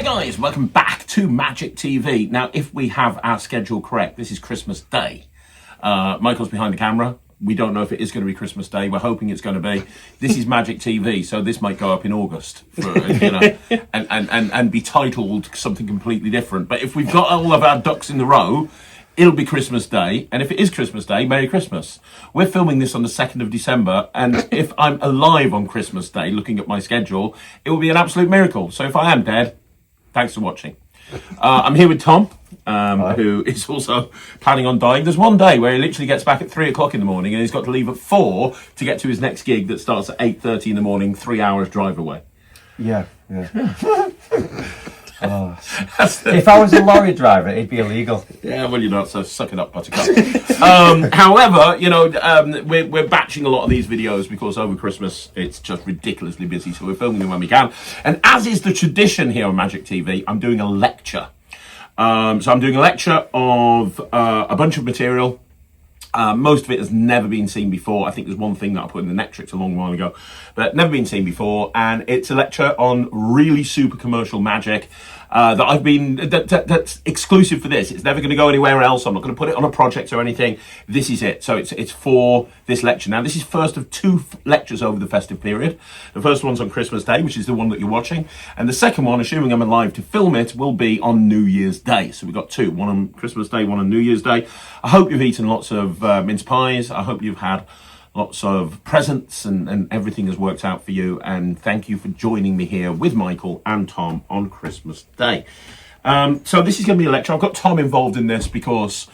Hey guys, welcome back to Magic TV. Now, if we have our schedule correct, this is Christmas Day. Michael's behind the camera. We don't know if it is going to be Christmas Day. We're hoping it's going to be. This is Magic TV, so this might go up in August, for, and be titled something completely different. But if we've got all of our ducks in the row, it'll be Christmas Day. And if it is Christmas Day, Merry Christmas. We're filming this on the 2nd of December, and if I'm alive on Christmas Day, looking at my schedule, it will be an absolute miracle. So if I am dead, thanks for watching. I'm here with Tom, who is also planning on dying. There's one day where he literally gets back at 3 o'clock in the morning and he's got to leave at 4 to get to his next gig that starts at 8:30 in the morning, 3 hours drive away. Yeah. If I was a lorry driver, it'd be illegal. Yeah, well, you're not, so suck it up, buttercup. However, we're batching a lot of these videos because over Christmas it's just ridiculously busy, so we're filming them when we can. And as is the tradition here on Magic TV, I'm doing a lecture. So I'm doing a lecture of a bunch of material. Most of it has never been seen before. I think there's one thing that I put in the NETRIX a long while ago, but never been seen before. And it's a lecture on really super commercial magic that's exclusive for this. It's never going to go anywhere else. I'm not going to put it on a project or anything. This is it. So it's for this lecture. Now, this is first of 2 lectures over the festive period. The first one's on Christmas Day, which is the one that you're watching. And the second one, assuming I'm alive to film it, will be on New Year's Day. So we've got 2, one on Christmas Day, one on New Year's Day. I hope you've eaten lots of mince pies. I hope you've had lots of presents and everything has worked out for you. And thank you for joining me here with Michael and Tom on Christmas Day. So this is going to be a lecture. I've got Tom involved in this because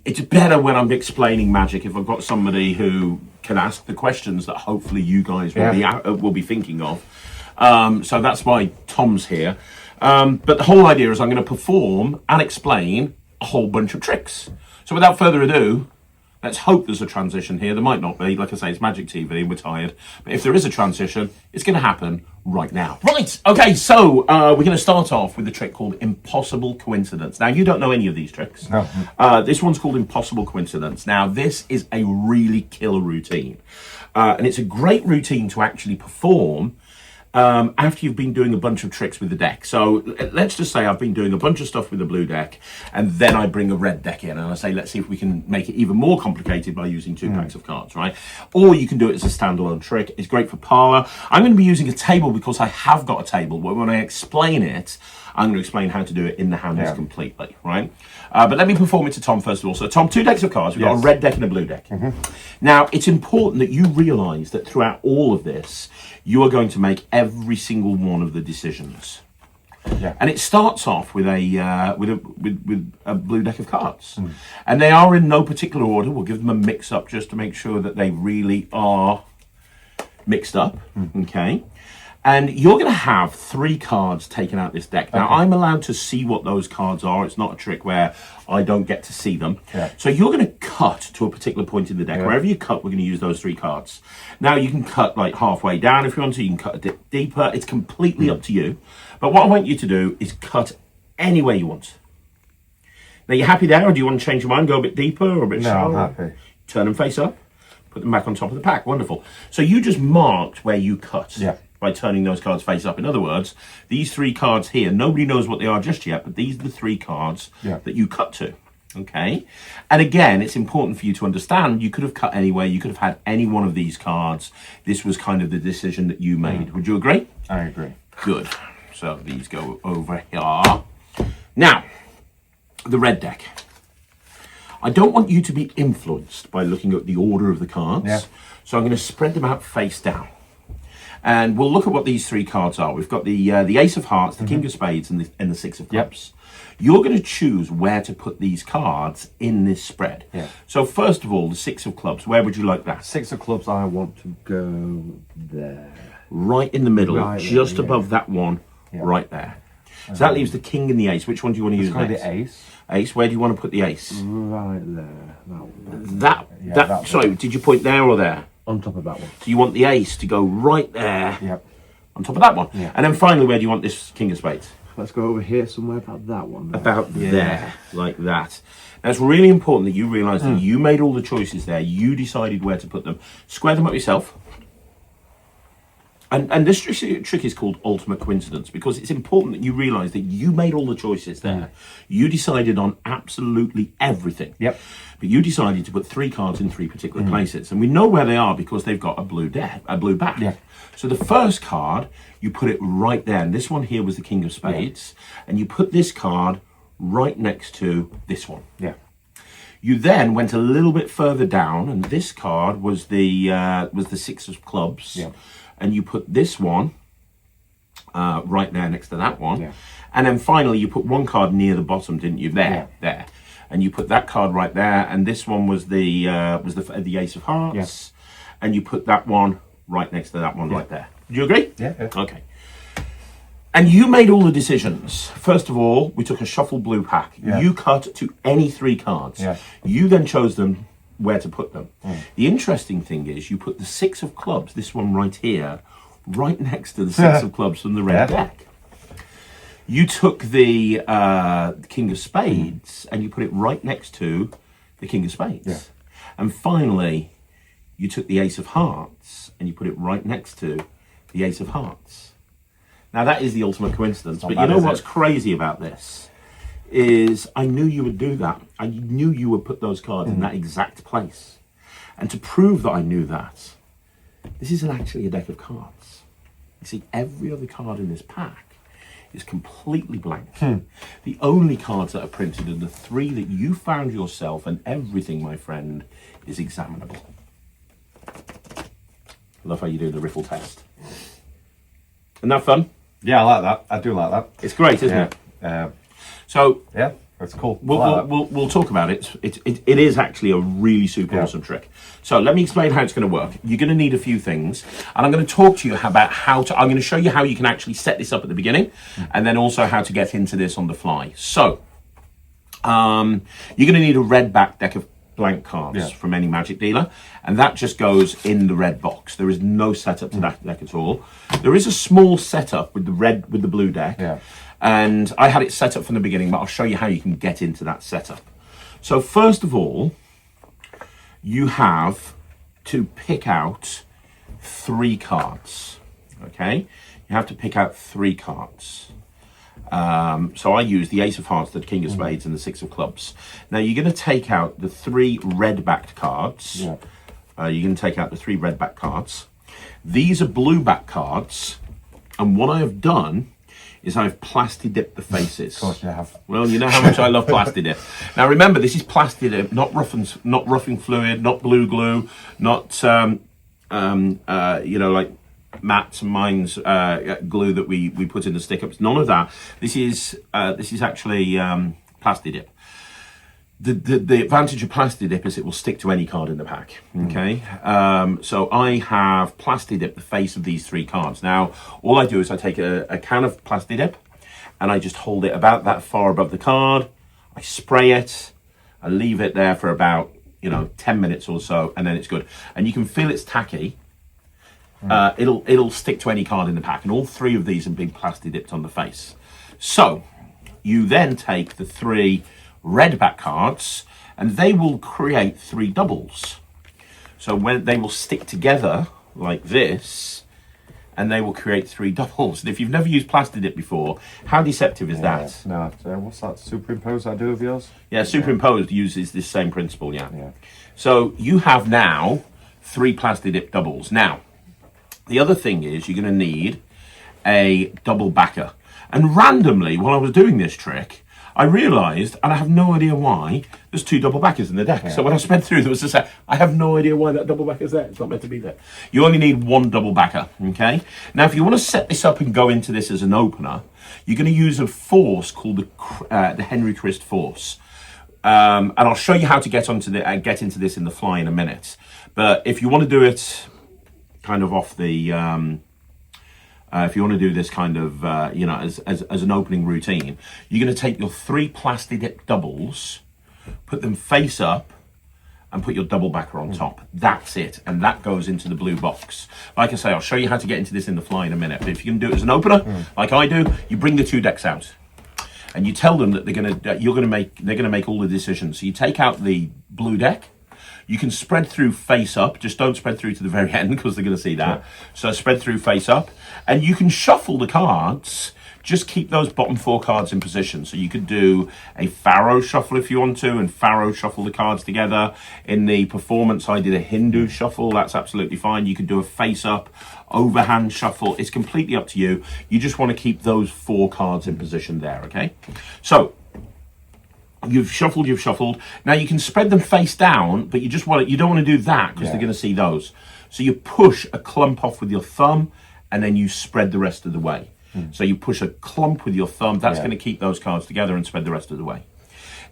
it's better when I'm explaining magic if I've got somebody who can ask the questions that hopefully you guys will be thinking of. So that's why Tom's here. But the whole idea is I'm going to perform and explain a whole bunch of tricks. So without further ado, let's hope there's a transition here. There might not be. Like I say, it's Magic TV and we're tired. But if there is a transition, it's going to happen right now. Right. Okay, so we're going to start off with a trick called Impossible Coincidence. Now, you don't know any of these tricks. No. This one's called Impossible Coincidence. Now, this is a really killer routine. And it's a great routine to actually perform after you've been doing a bunch of tricks with the deck. So let's just say I've been doing a bunch of stuff with the blue deck, and then I bring a red deck in and I say, let's see if we can make it even more complicated by using 2 packs of cards, right? Or you can do it as a standalone trick. It's great for parlor. I'm going to be using a table because I have got a table where when I explain it, I'm going to explain how to do it in the hands completely, right? But let me perform it to Tom first of all. So Tom, 2 decks of cards. We've got a red deck and a blue deck. Now, it's important that you realise that throughout all of this, you are going to make every single one of the decisions. And it starts off with a blue deck of cards. And they are in no particular order. We'll give them a mix up just to make sure that they really are mixed up, okay? And you're going to have 3 cards taken out this deck. Now, I'm allowed to see what those cards are. It's not a trick where I don't get to see them. So you're going to cut to a particular point in the deck. Wherever you cut, we're going to use those 3 cards. Now, you can cut like halfway down if you want to. You can cut a bit deeper. It's completely up to you. But what I want you to do is cut any way you want. Now, you happy there, or do you want to change your mind, go a bit deeper or a bit shallower? No, I'm happy. Turn them face up. Put them back on top of the pack. Wonderful. So you just marked where you cut. By turning those cards face up. In other words, these 3 cards here, nobody knows what they are just yet, but these are the 3 cards that you cut to, okay? And again, it's important for you to understand, you could have cut anywhere, you could have had any one of these cards. This was kind of the decision that you made. Would you agree? I agree. Good. So these go over here. Now, the red deck. I don't want you to be influenced by looking at the order of the cards, so I'm going to spread them out face down. And we'll look at what these 3 cards are. We've got the Ace of Hearts, the King of Spades, and the 6 of Clubs. You're going to choose where to put these cards in this spread. So first of all, the 6 of Clubs, where would you like that? 6 of Clubs, I want to go there. Right in the middle, just above that one, right there. So that leaves the King and the Ace. Which one do you want to use next? The Ace. Ace, where do you want to put the Ace? Right there. Sorry, did you point there or there? On top of that one. So you want the Ace to go right there on top of that one. And then finally, where do you want this King of Spades? Let's go over here somewhere about that one. About there, like that. Now, it's really important that you realise that you made all the choices there. You decided where to put them. Square them up yourself. And this trick is called ultimate coincidence because it's important that you realise that you made all the choices there. You decided on absolutely everything. Yep. But you decided to put 3 cards in 3 particular places. And we know where they are because they've got a blue back. Yeah. So the first card, you put it right there. And this one here was the King of Spades. Yeah. And you put this card right next to this one. Yeah. You then went a little bit further down, and this card was the 6 of clubs. Yeah. And you put this one right there next to that one. Yeah. And then finally you put one card near the bottom, didn't you? There. And you put that card right there, and this one was the Ace of Hearts. Yeah. And you put that one right next to that one right there. Do you agree? Yeah. Okay. And you made all the decisions. First of all, we took a shuffle blue pack. Yeah. You cut to any 3 cards. Yeah. You then chose them where to put them. The interesting thing is you put the 6 of clubs, this one right here, right next to the 6 of clubs from the red deck. You took the King of Spades and you put it right next to the King of Spades. Yeah. And finally, you took the Ace of Hearts and you put it right next to the Ace of Hearts. Now that is the ultimate coincidence, but you know what's crazy about this is I knew you would do that. I knew you would put those cards in that exact place. And to prove that I knew that, this isn't actually a deck of cards. You see, every other card in this pack is completely blank. The only cards that are printed are the 3 that you found yourself, and everything, my friend, is examinable. Love how you do the riffle test. Isn't that fun? Yeah, I like that. I do like that. It's great, isn't it? So yeah, that's cool. We'll talk about it. It is actually a really super awesome trick. So let me explain how it's going to work. You're going to need a few things, and I'm going to talk to you about how to. I'm going to show you how you can actually set this up at the beginning, and then also how to get into this on the fly. So you're going to need a red back deck of blank cards from any magic dealer, and that just goes in the red box. There is no setup to that deck at all. There is a small setup with the blue deck, and I had it set up from the beginning, but I'll show you how you can get into that setup. So first of all, you have to pick out 3 cards. Okay, you have to pick out 3 cards. So I use the Ace of Hearts, the King of Spades, and the 6 of Clubs. Now you're going to take out the 3 red-backed cards. You're going to take out the 3 red-backed cards. These are blue-backed cards, and what I have done is I've plasti-dipped the faces. Of course you have. Well, you know how much I love plasti-dip. Now remember, this is plasti-dip, not roughing fluid, not blue glue, not like Matt's and mine's glue that we put in the stick-ups. None of that. This is actually plasti-dip. The advantage of plasti-dip is it will stick to any card in the pack. Okay, so I have plasti-dip the face of these 3 cards. Now all I do is I take a can of plasti-dip and I just hold it about that far above the card. I spray it. I leave it there for about 10 minutes or so, and then it's good. And you can feel it's tacky. It'll stick to any card in the pack, and all 3 of these have been plasti-dipped on the face. So you then take the 3 red back cards, and they will create 3 doubles. So when they will stick together like this, and they will create 3 doubles. And if you've never used plasti-dip before, how deceptive is that? No, what's that superimposed I do of yours? Yeah, superimposed uses this same principle. Yeah. So you have now 3 plasti-dip doubles. Now the other thing is you're going to need a double backer. And randomly, while I was doing this trick, I realised, and I have no idea why, there's 2 double backers in the deck. So when I sped through, there was just I have no idea why that double backer's there. It's not meant to be there. You only need 1 double backer, okay? Now, if you want to set this up and go into this as an opener, you're going to use a force called the Henry Christ force. And I'll show you how to get into this in the fly in a minute. But if you want to do it kind of off the... if you want to do this kind of, as an opening routine, you're going to take your 3 plasti-dip doubles, put them face up, and put your double backer on top. That's it, and that goes into the blue box. Like I say, I'll show you how to get into this in the fly in a minute. But if you can do it as an opener, like I do, you bring the 2 decks out, and you tell them that they're going to make all the decisions. So you take out the blue deck, You can spread through face up, just don't spread through to the very end because they're going to see that. Yeah. So spread through face up, and you can shuffle the cards. Just keep those bottom 4 cards in position. So you could do a Pharaoh shuffle if you want to, and Pharaoh shuffle the cards together. In the performance, I did a Hindu shuffle. That's absolutely fine. You could do a face-up, overhand shuffle. It's completely up to you. You just want to keep those 4 cards in position there, okay? So you've shuffled. Now you can spread them face down, but you don't want to do that because they're going to see those. So you push a clump off with your thumb, and then you spread the rest of the way. So you push a clump with your thumb. That's going to keep those cards together and spread the rest of the way.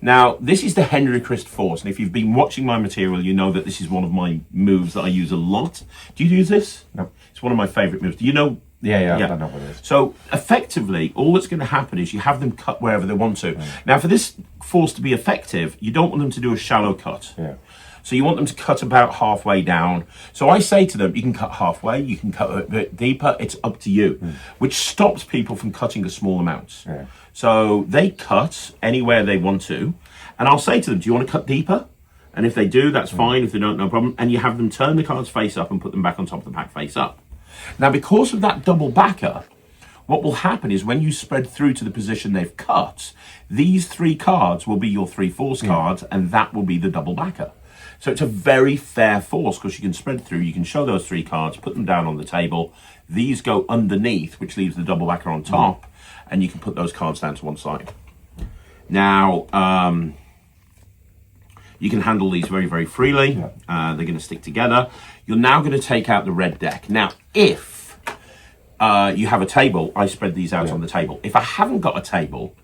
Now, this is the NETRIX force. And if you've been watching my material, you know that this is one of my moves that I use a lot. Do you use this? No. It's one of my favorite moves. Do you know? Yeah. I know what it is. So effectively, all that's going to happen is you have them cut wherever they want to. Now, for this force to be effective, you don't want them to do a shallow cut. Yeah. So you want them to cut about halfway down. So I say to them, you can cut halfway, you can cut a bit deeper, it's up to you, which stops people from cutting a small amount. Yeah. So they cut anywhere they want to, and I'll say to them, do you want to cut deeper? And if they do, that's fine. If they don't, no problem. And you have them turn the cards face up and put them back on top of the pack face up. Now, because of that double backer, what will happen is when you spread through to the position they've cut, these 3 cards will be your 3 force cards, and that will be the double backer. So it's a very fair force because you can spread through, you can show those 3 cards, put them down on the table. These go underneath, which leaves the double backer on top, and you can put those cards down to one side. Now, you can handle these very, very freely. They're going to stick together. You're now going to take out the red deck. Now, if you have a table, I spread these out on the table. If I haven't got a table,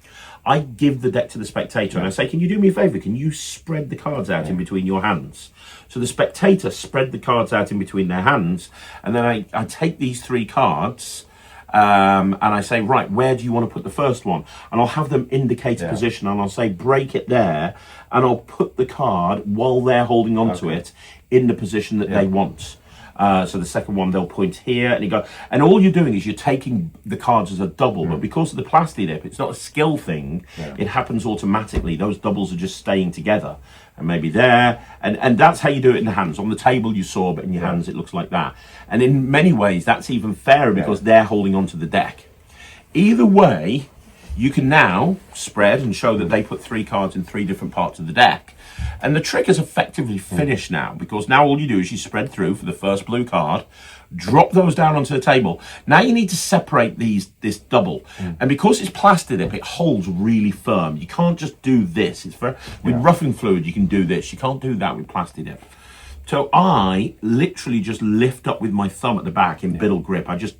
I give the deck to the spectator and I say, can you do me a favor? Can you spread the cards out in between your hands? So the spectator spread the cards out in between their hands, and then I take these 3 cards and I say, right, where do you want to put the first one? And I'll have them indicate a position, and I'll say, break it there, and I'll put the card while they're holding on to it in the position that they want. So the second one, they'll point here, and you go, and all you're doing is you're taking the cards as a double, but because of the plastic dip, it's not a skill thing. It happens automatically. Those doubles are just staying together, and maybe there, and that's how you do it in the hands. On the table you saw, but in your hands it looks like that. And in many ways, that's even fairer because they're holding onto the deck. Either way, you can now spread and show that they put 3 cards in 3 different parts of the deck. And the trick is effectively finished now, because now all you do is you spread through for the first blue card, drop those down onto the table. Now you need to separate this double. And because it's plastic dip, it holds really firm. You can't just do this. It's with roughing fluid, you can do this. You can't do that with plastic dip. So I literally just lift up with my thumb at the back in biddle grip. I just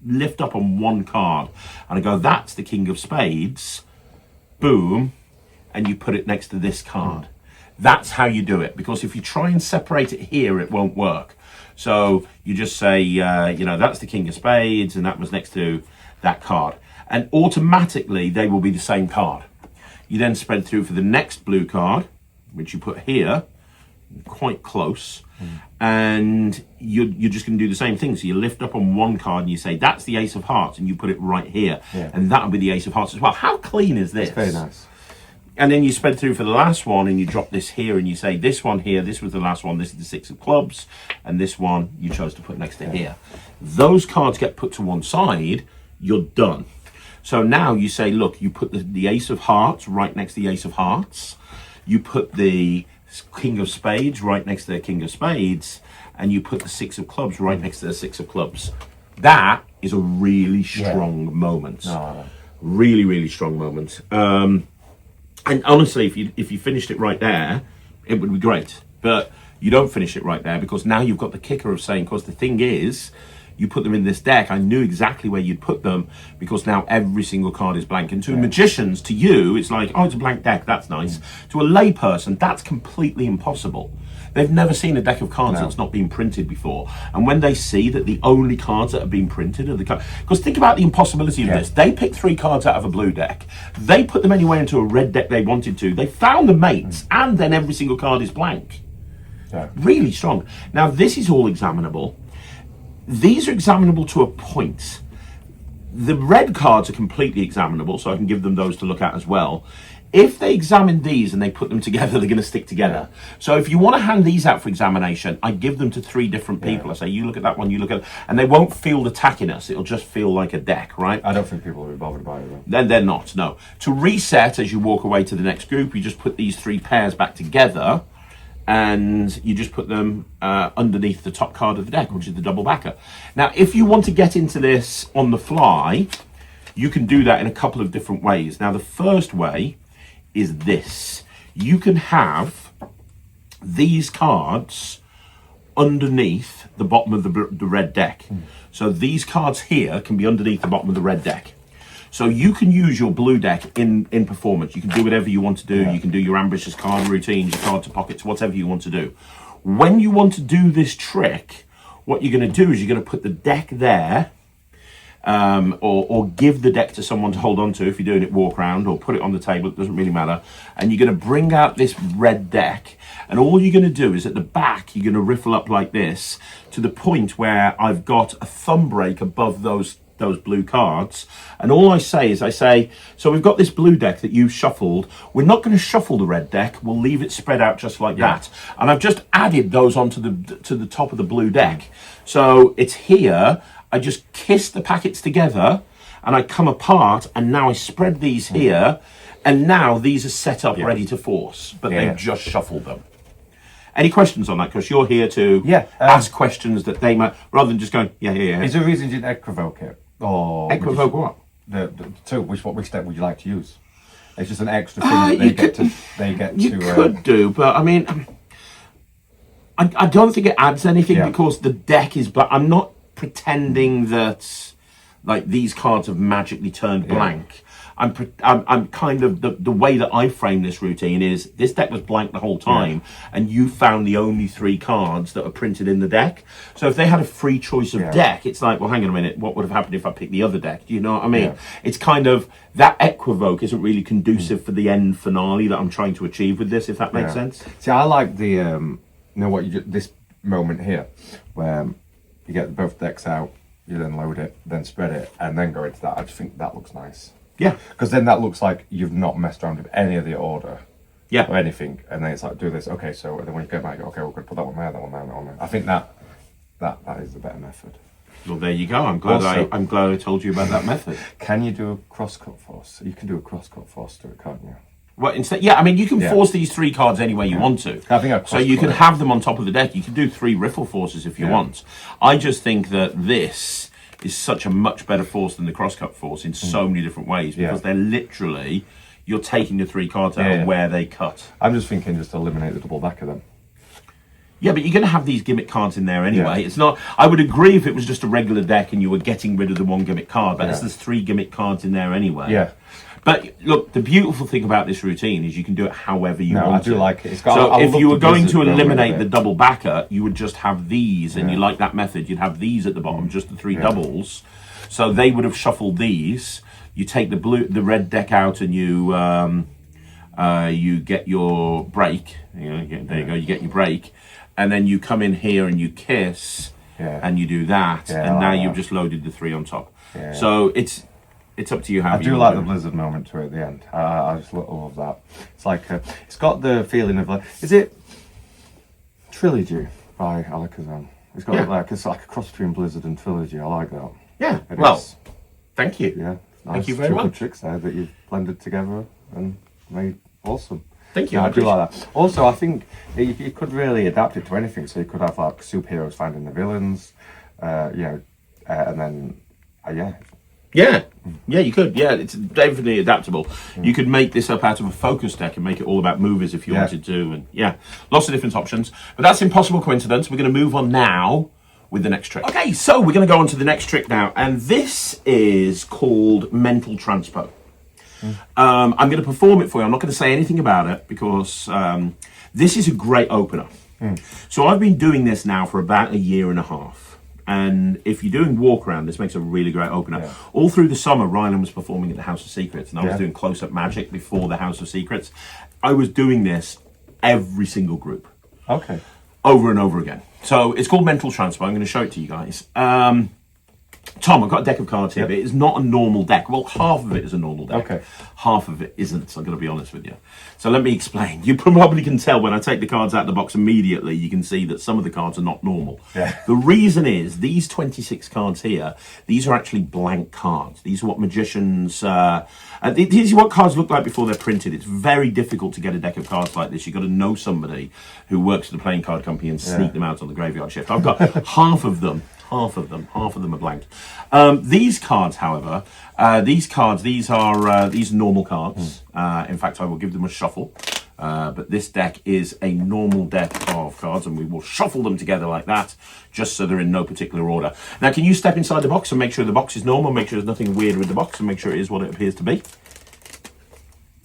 lift up on one card and I go, that's the king of spades. Boom. And you put it next to this card. That's how you do it, because if you try and separate it here, it won't work. So you just say, that's the king of spades, and that was next to that card. And automatically, they will be the same card. You then spread through for the next blue card, which you put here, quite close, and you're just going to do the same thing. So you lift up on one card and you say, that's the ace of hearts, and you put it right here. And that'll be the ace of hearts as well. How clean is this? It's very nice. And then you spread through for the last one and you drop this here and you say, this one here, this was the last one, this is the 6 of clubs, and this one you chose to put next to here. Those cards get put to one side, you're done. So now you say, look, you put the ace of hearts right next to the ace of hearts, you put the king of spades right next to the king of spades, and you put the 6 of clubs right next to the 6 of clubs. That is a really strong moment. Really, really strong moment. And honestly, if you finished it right there, it would be great. But you don't finish it right there, because now you've got the kicker of saying, because the thing is, you put them in this deck, I knew exactly where you'd put them, because now every single card is blank. And to magicians, to you, it's like, oh, it's a blank deck, that's nice. To a layperson, that's completely impossible. They've never seen a deck of cards that's not been printed before. And when they see that the only cards that have been printed are the cards... Because think about the impossibility of this. They picked 3 cards out of a blue deck. They put them anywhere into a red deck they wanted to. They found the mates, and then every single card is blank. Really strong. Now, this is all examinable. These are examinable to a point. The red cards are completely examinable, so I can give them those to look at as well. If they examine these and they put them together, they're going to stick together. So if you want to hand these out for examination, I give them to 3 different people. I say, you look at that one, you look at it, and they won't feel the tackiness. It'll just feel like a deck, right? I don't think people will be bothered by it, though. Then they're not, no. To reset, as you walk away to the next group, you just put these 3 pairs back together, and you just put them underneath the top card of the deck, which is the double backer. Now, if you want to get into this on the fly, you can do that in a couple of different ways. Now, the first way is this. You can have these cards underneath the bottom of the red deck. So these cards here can be underneath the bottom of the red deck. So you can use your blue deck in performance. You can do whatever you want to do. You can do your ambitious card routines, your card to pockets, whatever you want to do. When you want to do this trick, what you're going to do is you're going to put the deck there, or give the deck to someone to hold on to if you're doing it walk around, or put it on the table, it doesn't really matter. And you're going to bring out this red deck, and all you're going to do is at the back, you're going to riffle up like this to the point where I've got a thumb break above those blue cards. And all I say is, so we've got this blue deck that you've shuffled. We're not going to shuffle the red deck. We'll leave it spread out just like that. And I've just added those onto the top of the blue deck. So it's here. I just kiss the packets together and I come apart, and now I spread these here, and now these are set up ready to force, but they've just shuffled them. Any questions on that? Because you're here to ask questions that they might, rather than just going, Is there a reason you didn't equivoke it? Or equivoke what? The two. Which step would you like to use? It's just an extra thing that they get to. You could do, but I mean, I don't think it adds anything because the deck is black. I'm not pretending that like these cards have magically turned blank. I'm kind of the way that I frame this routine is this deck was blank the whole time, and you found the only 3 cards that are printed in the deck. So if they had a free choice of deck, it's like, well, hang on a minute, what would have happened if I picked the other deck? Do you know what I mean? It's kind of that equivoke isn't really conducive for the end finale that I'm trying to achieve with this, if that makes sense. See, I like the this moment here where you get both decks out, you then load it, then spread it, and then go into that. I just think that looks nice. Yeah. Because then that looks like you've not messed around with any of the order. Yeah. Or anything. And then it's like, do this. Okay, so then when you get back, you go, okay, we're going to put that one there, that one there, that one there. I think that is the better method. Well, there you go. I'm glad I told you about that method. Can you do a cross-cut force? You can do a cross-cut force to it, can't you? Well, instead, I mean, you can force these 3 cards any way you want to. I think so you can have them on top of the deck. You can do 3 riffle forces if you want. I just think that this is such a much better force than the cross-cut force in so many different ways, because they're literally, you're taking the 3 cards out of where they cut. I'm just thinking just eliminate the double back of them. Yeah, but you're going to have these gimmick cards in there anyway. It's not. I would agree if it was just a regular deck and you were getting rid of the 1 gimmick card, but there's 3 gimmick cards in there anyway. Yeah. But look, the beautiful thing about this routine is you can do it however you want. I do like it. So if you were going to eliminate the double backer, you would just have these, and you like that method, you'd have these at the bottom, just the 3 doubles. So they would have shuffled these. You take the red deck out, and you get your break. There you go. You get your break, and then you come in here and you kiss, and you do that, and now you've just loaded the 3 on top. So it's up to you how. I do like the Blizzard moment to it at the end. I just love that. It's like it's got the feeling of like, is it Trilogy by Alakazam? It's got it's like a cross between Blizzard and Trilogy. I like that. Yeah. Thank you. Yeah. Nice. Thank you very much. Tricks there that you've blended together and made awesome. Thank you. I do like that. Also, I think you could really adapt it to anything. So you could have like superheroes finding the villains, and then Yeah, you could. Yeah, it's definitely adaptable. You could make this up out of a focus deck and make it all about movies if you wanted to. And lots of different options. But that's Impossible Coincidence. We're going to move on now with the next trick. Okay, so we're going to go on to the next trick now. And this is called Mental Transpo. I'm going to perform it for you. I'm not going to say anything about it because this is a great opener. So I've been doing this now for about 1.5 years. And if you're doing walk around, this makes a really great opener. All through the summer, Rylan was performing at the House of Secrets, and I was doing close-up magic before the House of Secrets. I was doing this every single group. Over and over again. So it's called Mental Transpo. I'm going to show it to you guys. Tom, I've got a deck of cards here, but it's not a normal deck. Well, half of it is a normal deck. Okay. Half of it isn't, so I've got to be honest with you. So let me explain. You probably can tell when I take the cards out of the box immediately, you can see that some of the cards are not normal. Yeah. The reason is, these 26 cards here, these are actually blank cards. These are what magicians... these are what cards look like before they're printed. It's very difficult to get a deck of cards like this. You've got to know somebody who works at a playing card company and sneak them out on the graveyard shift. I've got half of them are blank. These cards, however, these are normal cards. In fact, I will give them a shuffle. But this deck is a normal deck of cards, and we will shuffle them together like that, just so they're in no particular order. Now, can you step inside the box and make sure the box is normal, make sure there's nothing weird with the box, and make sure it is what it appears to be?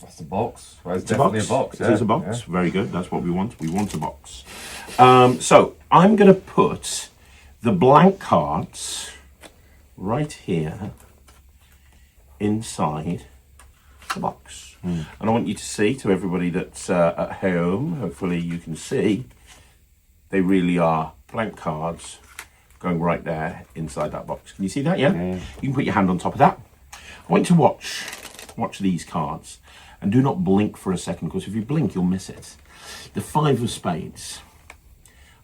That's the box. Well, it's definitely a box. It is a box. Very good. That's what we want. We want a box. So I'm going to put the blank cards right here inside the box. And I want you to see, to everybody that's at home, hopefully you can see, they really are blank cards going right there inside that box. Can you see that? Yeah? You can put your hand on top of that. I want you to watch these cards, and do not blink for a second, because if you blink, you'll miss it. The 5 of spades.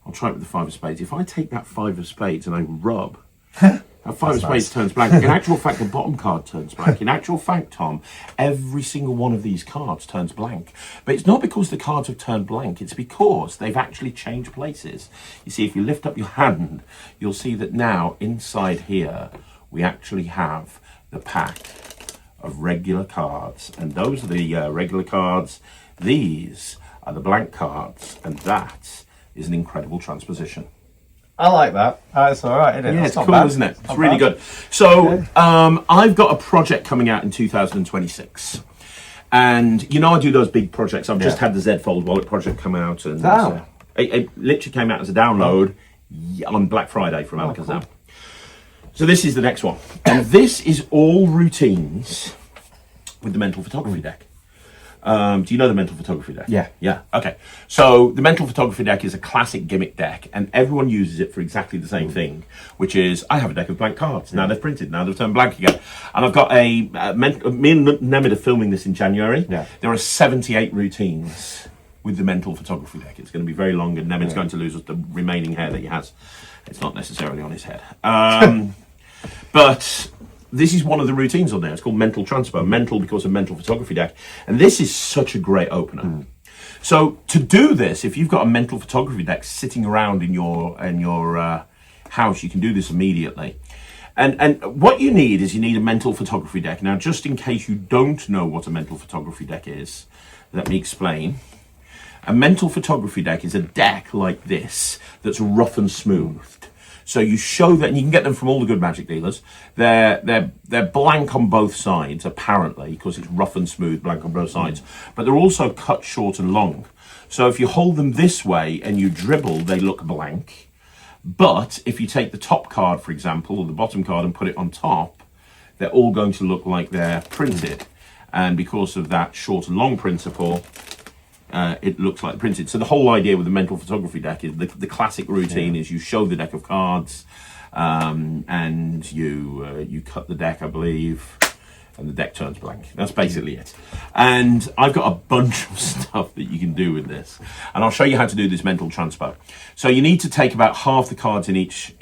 I'll try it with the 5 of spades. If I take that 5 of spades and I rub, that 5 of spades turns blank. In actual fact, the bottom card turns blank. In actual fact, Tom, every single one of these cards turns blank. But it's not because the cards have turned blank. It's because they've actually changed places. You see, if you lift up your hand, you'll see that now, inside here, we actually have the pack of regular cards. And those are the regular cards. These are the blank cards. And that is an incredible transposition. I like that. That's all right, isn't it? Yeah, That's it's cool, bad. isn't it? It's really good. So I've got a project coming out in 2026. And you know I do those big projects. I've just had the Z Fold Wallet project come out. And it literally came out as a download on Black Friday from Alakazam. Cool. So this is the next one. And this is all routines with the mental photography deck. Do you know the mental photography deck? Yeah. Yeah, okay. So the mental photography deck is a classic gimmick deck, and everyone uses it for exactly the same thing, which is, I have a deck of blank cards. Now they've printed, now they've turned blank again. And I've got me and Nemid are filming this in January. Yeah. There are 78 routines with the mental photography deck. It's going to be very long, and Nemed's going to lose the remaining hair that he has. It's not necessarily on his head. But this is one of the routines on there. It's called Mental Transpo. Mental because of mental photography deck. And this is such a great opener. So to do this, if you've got a mental photography deck sitting around in your house, you can do this immediately. And what you need is you need a mental photography deck. Now, just in case you don't know what a mental photography deck is, let me explain. A mental photography deck is a deck like this that's rough and smoothed. So you show that, and you can get them from all the good magic dealers. They're blank on both sides, apparently, because it's rough and smooth, blank on both sides. But they're also cut short and long. So if you hold them this way and you dribble, they look blank. But if you take the top card, for example, or the bottom card and put it on top, they're all going to look like they're printed. And because of that short and long principle, it looks like printed. So the whole idea with the mental photography deck is the classic routine is you show the deck of cards, and you cut the deck, I believe, and the deck turns blank. That's basically it. And I've got a bunch of stuff that you can do with this, and I'll show you how to do this mental transpo. So you need to take about half the cards in each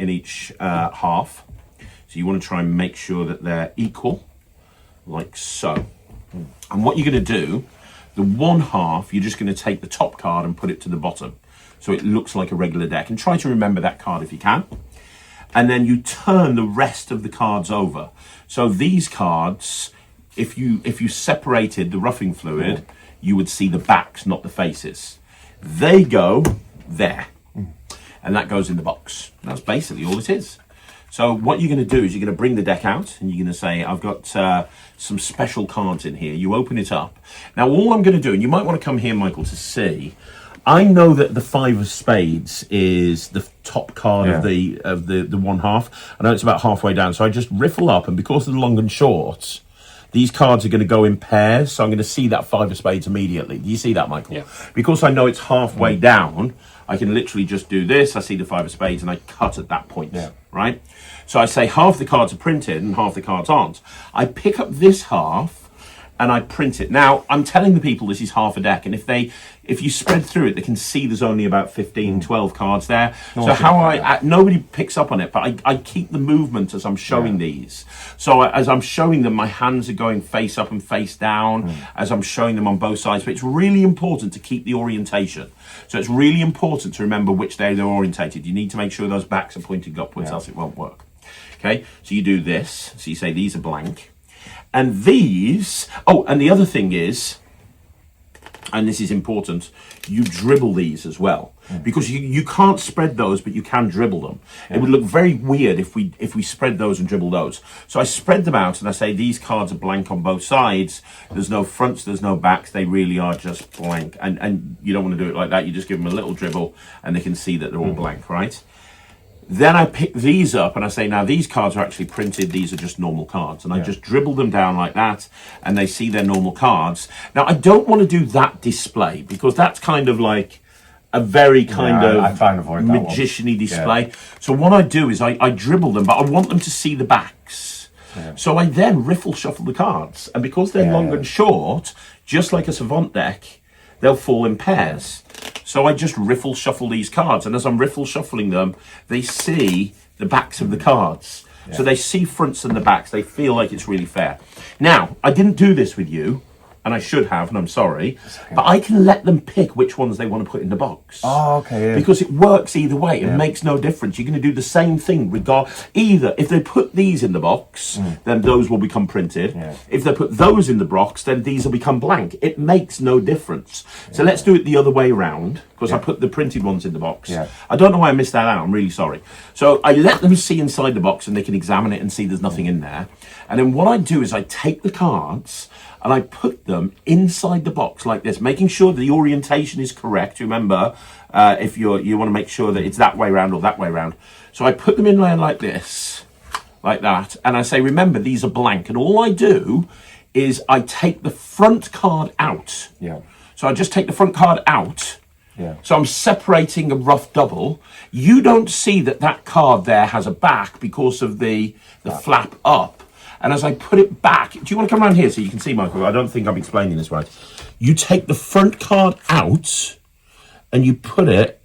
half. So you want to try and make sure that they're equal, like so. And what you're going to do, the one half, you're just going to take the top card and put it to the bottom. So it looks like a regular deck. And try to remember that card if you can. And then you turn the rest of the cards over. So these cards, if you separated the roughing fluid, you would see the backs, not the faces. They go there. And that goes in the box. That's basically all it is. So what you're going to do is you're going to bring the deck out and you're going to say, I've got some special cards in here. You open it up. Now, all I'm going to do, and you might want to come here, Michael, to see, I know that the 5 of spades is the top card of the one half. I know it's about halfway down. So I just riffle up, and because of the long and short, these cards are going to go in pairs. So I'm going to see that 5 of spades immediately. Do you see that, Michael? Yeah. Because I know it's halfway down, I can literally just do this. I see the 5 of spades and I cut at that point, right? So I say half the cards are printed and half the cards aren't. I pick up this half and I print it. Now, I'm telling the people this is half a deck, and if you spread through it, they can see there's only about 15, 12 cards there. So how nobody picks up on it, but I keep the movement as I'm showing these. So as I'm showing them, my hands are going face up and face down as I'm showing them on both sides. But it's really important to keep the orientation. So it's really important to remember which way they're orientated. You need to make sure those backs are pointing upwards, else it won't work. Okay, so you do this. So you say these are blank. And these, and the other thing is, and this is important, you dribble these as well. Because you can't spread those, but you can dribble them. It would look very weird if we spread those and dribble those. So I spread them out and I say these cards are blank on both sides. There's no fronts, there's no backs. They really are just blank. And you don't want to do it like that. You just give them a little dribble and they can see that they're all blank, right? Then I pick these up and I say, now these cards are actually printed. These are just normal cards. And I just dribble them down like that and they see they're normal cards. Now, I don't want to do that display because that's kind of like a very kind of I try and avoid that magician-y display. Yeah. So what I do is I dribble them, but I want them to see the backs. Yeah. So I then riffle shuffle the cards. And because they're long and short, just like a Savant deck, they'll fall in pairs. So I just riffle shuffle these cards, and as I'm riffle shuffling them, they see the backs of the cards. Yeah. So they see fronts and the backs. They feel like it's really fair. Now, I didn't do this with you, and I should have, and I'm sorry, but I can let them pick which ones they want to put in the box. Oh, okay, yeah. Because it works either way. It makes no difference. You're going to do the same thing either if they put these in the box, then those will become printed. Yeah. If they put those in the box, then these will become blank. It makes no difference. Yeah. So let's do it the other way around, because I put the printed ones in the box. Yeah. I don't know why I missed that out. I'm really sorry. So I let them see inside the box and they can examine it and see there's nothing in there. And then what I do is I take the cards and I put them inside the box like this, making sure the orientation is correct. Remember, if you want to make sure that it's that way around or that way around. So I put them in there like this, like that, and I say, remember, these are blank. And all I do is I take the front card out. Yeah. So I just take the front card out. Yeah. So I'm separating a rough double. You don't see that card there has a back because of the flap up. And as I put it back, do you want to come around here so you can see, Michael? I don't think I'm explaining this right. You take the front card out and you put it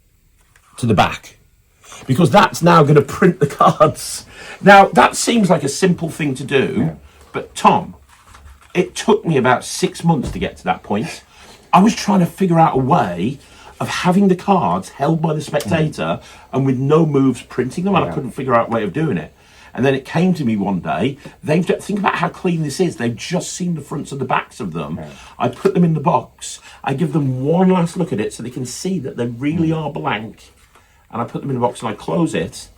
to the back, because that's now going to print the cards. Now, that seems like a simple thing to do, but Tom, it took me about 6 months to get to that point. I was trying to figure out a way of having the cards held by the spectator and with no moves printing them, and I couldn't figure out a way of doing it. And then it came to me one day, think about how clean this is. They've just seen the fronts and the backs of them. Yeah. I put them in the box. I give them one last look at it so they can see that they really are blank. And I put them in the box and I close it.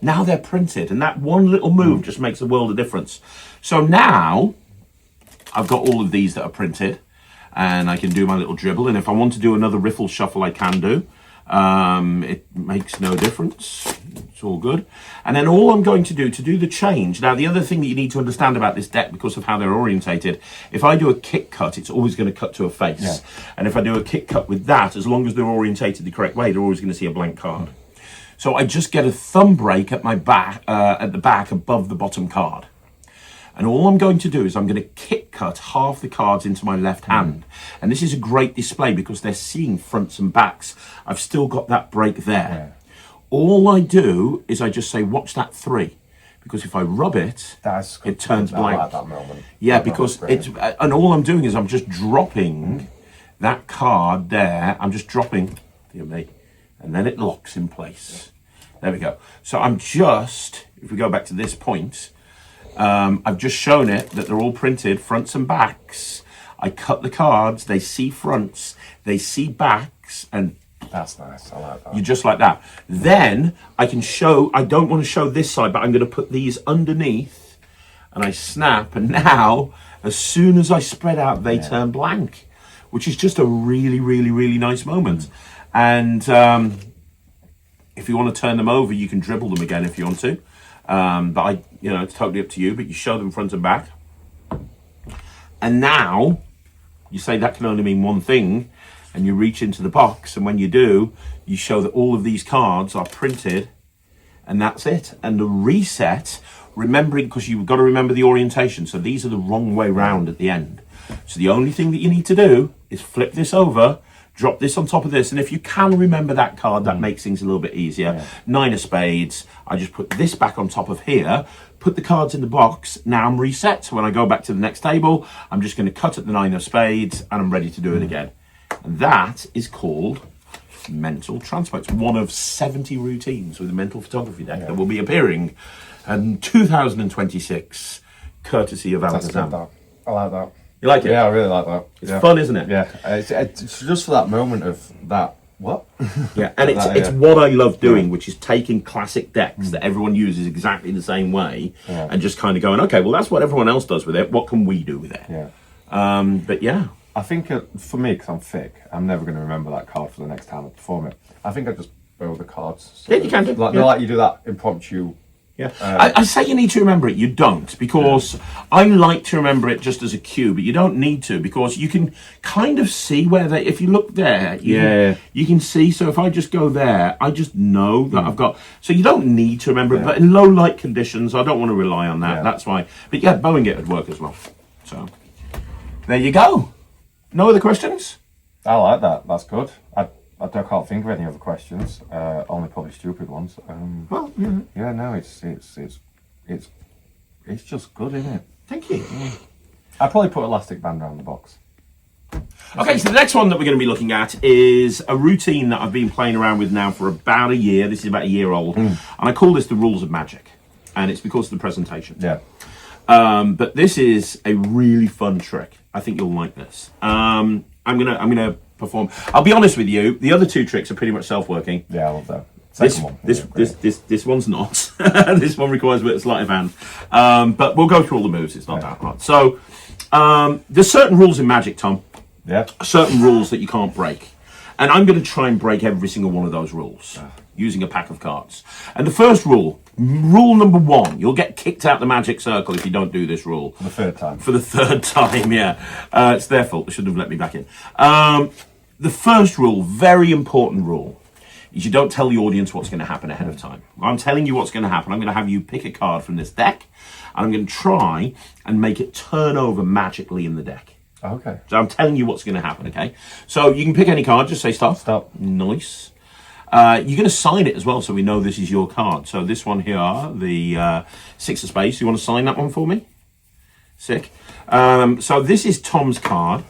Now they're printed. And that one little move just makes a world of difference. So now I've got all of these that are printed and I can do my little dribble. And if I want to do another riffle shuffle, I can do. It makes no difference. It's all good. And then all I'm going to do the change. Now, the other thing that you need to understand about this deck, because of how they're orientated, if I do a kick cut, it's always going to cut to a face. Yeah. And if I do a kick cut with that, as long as they're orientated the correct way, they're always going to see a blank card. So I just get a thumb break at my back, at the back above the bottom card. And all I'm going to do is I'm going to kick cut half the cards into my left hand. And this is a great display because they're seeing fronts and backs. I've still got that break there. Yeah. All I do is I just say, watch that 3. Because if I rub it, it turns blank. At that moment. Yeah, because it's, and all I'm doing is I'm just dropping that card there. I'm just dropping, dear me, and then it locks in place. There we go. So I'm just, if we go back to this point, I've just shown it that they're all printed, fronts and backs. I cut the cards, they see fronts, they see backs, and that's nice. I like that. You just like that. Then I can show, I don't want to show this side, but I'm going to put these underneath and I snap. And now, as soon as I spread out, they turn blank, which is just a really, really, really nice moment. And if you want to turn them over, you can dribble them again if you want to. But it's totally up to you, but you show them front and back. And now you say that can only mean one thing. And you reach into the box, and when you do, you show that all of these cards are printed and that's it. And the reset, remembering, because you've got to remember the orientation, so these are the wrong way round at the end. So the only thing that you need to do is flip this over, drop this on top of this, and if you can remember that card, that makes things a little bit easier. 9 of spades, I just put this back on top of here, put the cards in the box, now I'm reset. So when I go back to the next table, I'm just going to cut at the 9 of spades, and I'm ready to do it again. And that is called mental transfer. It's one of 70 routines with a mental photography deck that will be appearing in 2026, courtesy of Alakazam. I like that. You like it? Yeah, I really like that. It's fun, isn't it? Yeah, it's just for that moment of that. What? Yeah, and it's what I love doing, which is taking classic decks that everyone uses exactly the same way, and just kind of going, okay, well that's what everyone else does with it. What can we do with it? Yeah. But yeah, I think for me, because I'm thick, I'm never going to remember that card for the next time I perform it. I think I just borrow the cards. Yeah, you can do. Like you do that impromptu. Yeah, I say you need to remember it. You don't, because I like to remember it just as a cue, but you don't need to, because you can kind of see where they. If you look there, you can see. So if I just go there, I just know that I've got. So you don't need to remember it, but in low light conditions, I don't want to rely on that. That's why. But yeah, bowing it would work as well. So there you go. No other questions? I like that. That's good. I can't think of any other questions. Only probably stupid ones. Well, yeah, no, it's just good, isn't it? Thank you. I'd probably put elastic band around the box. Okay, so the next one that we're going to be looking at is a routine that I've been playing around with now for about a year. This is about a year old, and I call this the rules of magic, and it's because of the presentation. Yeah. But this is a really fun trick. I think you'll like this. I'm gonna perform. I'll be honest with you. The other 2 tricks are pretty much self-working. Yeah, I love that. This one's not. This one requires a bit of sleight of hand. But we'll go through all the moves. It's not that hard. So there's certain rules in Magic, Tom. Yeah. Certain rules that you can't break, and I'm going to try and break every single one of those rules using a pack of cards. And the first rule number 1, you'll get kicked out the Magic Circle if you don't do this rule. For the third time. For the third time, yeah. It's their fault. They shouldn't have let me back in. The first rule, very important rule, is you don't tell the audience what's going to happen ahead of time. I'm telling you what's going to happen. I'm going to have you pick a card from this deck, and I'm going to try and make it turn over magically in the deck. Okay. So I'm telling you what's going to happen, okay? So you can pick any card, just say stop. Stop. Nice. You're going to sign it as well, so we know this is your card. So this one here, the 6 of spades. You want to sign that one for me? Sick. So this is Tom's card.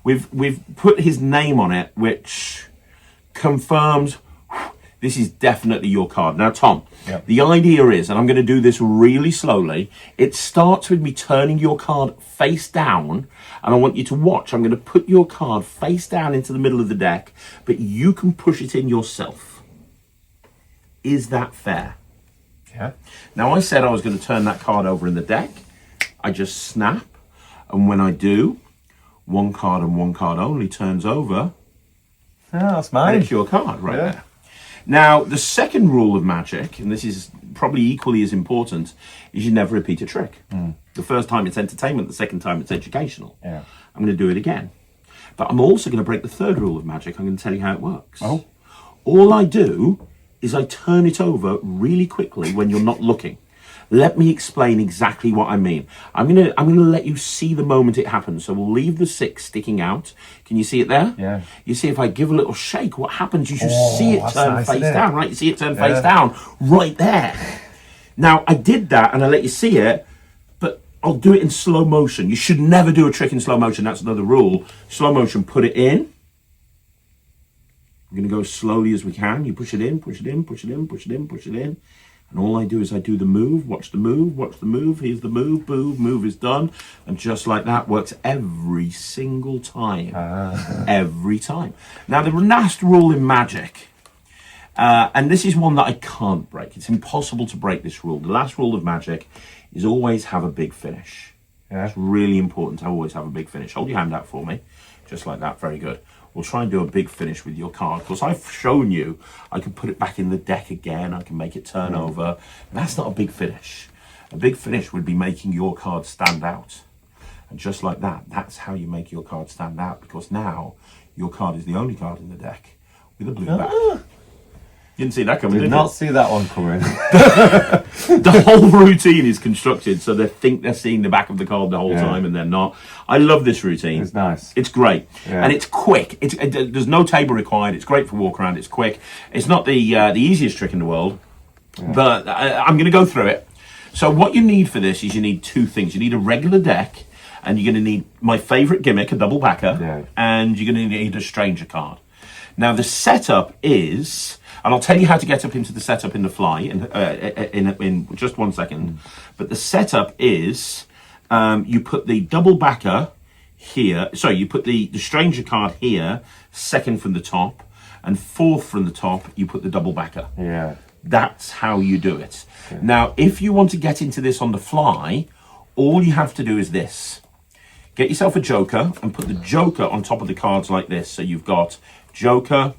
We've put his name on it, which confirms this is definitely your card. Now, Tom, the idea is, and I'm going to do this really slowly, it starts with me turning your card face down, and I want you to watch. I'm going to put your card face down into the middle of the deck, but you can push it in yourself. Is that fair? Yeah. Now, I said I was going to turn that card over in the deck. I just snap, and when I do, 1 card and 1 card only turns over. Yeah, that's mine. And it's your card right there. Now, the second rule of magic, and this is probably equally as important, is you never repeat a trick. The first time it's entertainment, the second time it's educational. Yeah. I'm going to do it again. But I'm also going to break the third rule of magic. I'm going to tell you how it works. Oh. All I do is I turn it over really quickly when you're not looking. Let me explain exactly what I mean. I'm gonna let you see the moment it happens. So we'll leave the 6 sticking out. Can you see it there? Yeah. You see if I give a little shake, what happens? You should see it turn nice, face down, right? You see it turn face Yeah. down right there. Now, I did that and I let you see it, but I'll do it in slow motion. You should never do a trick in slow motion. That's another rule. Slow motion, put it in. I'm going to go as slowly as we can. You push it in, push it in, push it in, push it in, push it in. And all I do is I do the move, watch the move, watch the move. Here's the move, boom, move is done. And just like that, works every single time. Every time. Now, the last rule in Magic, and this is one that I can't break. It's impossible to break this rule. The last rule of Magic is always have a big finish. Yeah. It's really important to always have a big finish. Hold your hand out for me. Just like that. Very good. We'll try and do a big finish with your card, because I've shown you I can put it back in the deck again. I can make it turn over. And that's not a big finish. A big finish would be making your card stand out. And just like that, that's how you make your card stand out, because now your card is the only card in the deck with a blue back. Didn't see that coming, Did did not you? see that one coming. The whole routine is constructed so they think they're seeing the back of the card the whole time, and they're not. I love this routine. It's nice. It's great, Yeah. and it's quick. There's no table required. It's great for walk around. It's quick. It's not the easiest trick in the world, but I'm going to go through it. So what you need for this is you need two things. You need a regular deck, and you're going to need my favourite gimmick, a double backer, and you're going to need a stranger card. Now the setup is, and I'll tell you how to get up into the setup in the fly in just 1 second. But the setup is you put the double backer here. Sorry, you put the stranger card here, second from the top, and fourth from the top. You put the double backer. Yeah. That's how you do it. Now, if you want to get into this on the fly, all you have to do is this. Get yourself a joker and put the joker on top of the cards like this. So you've got joker,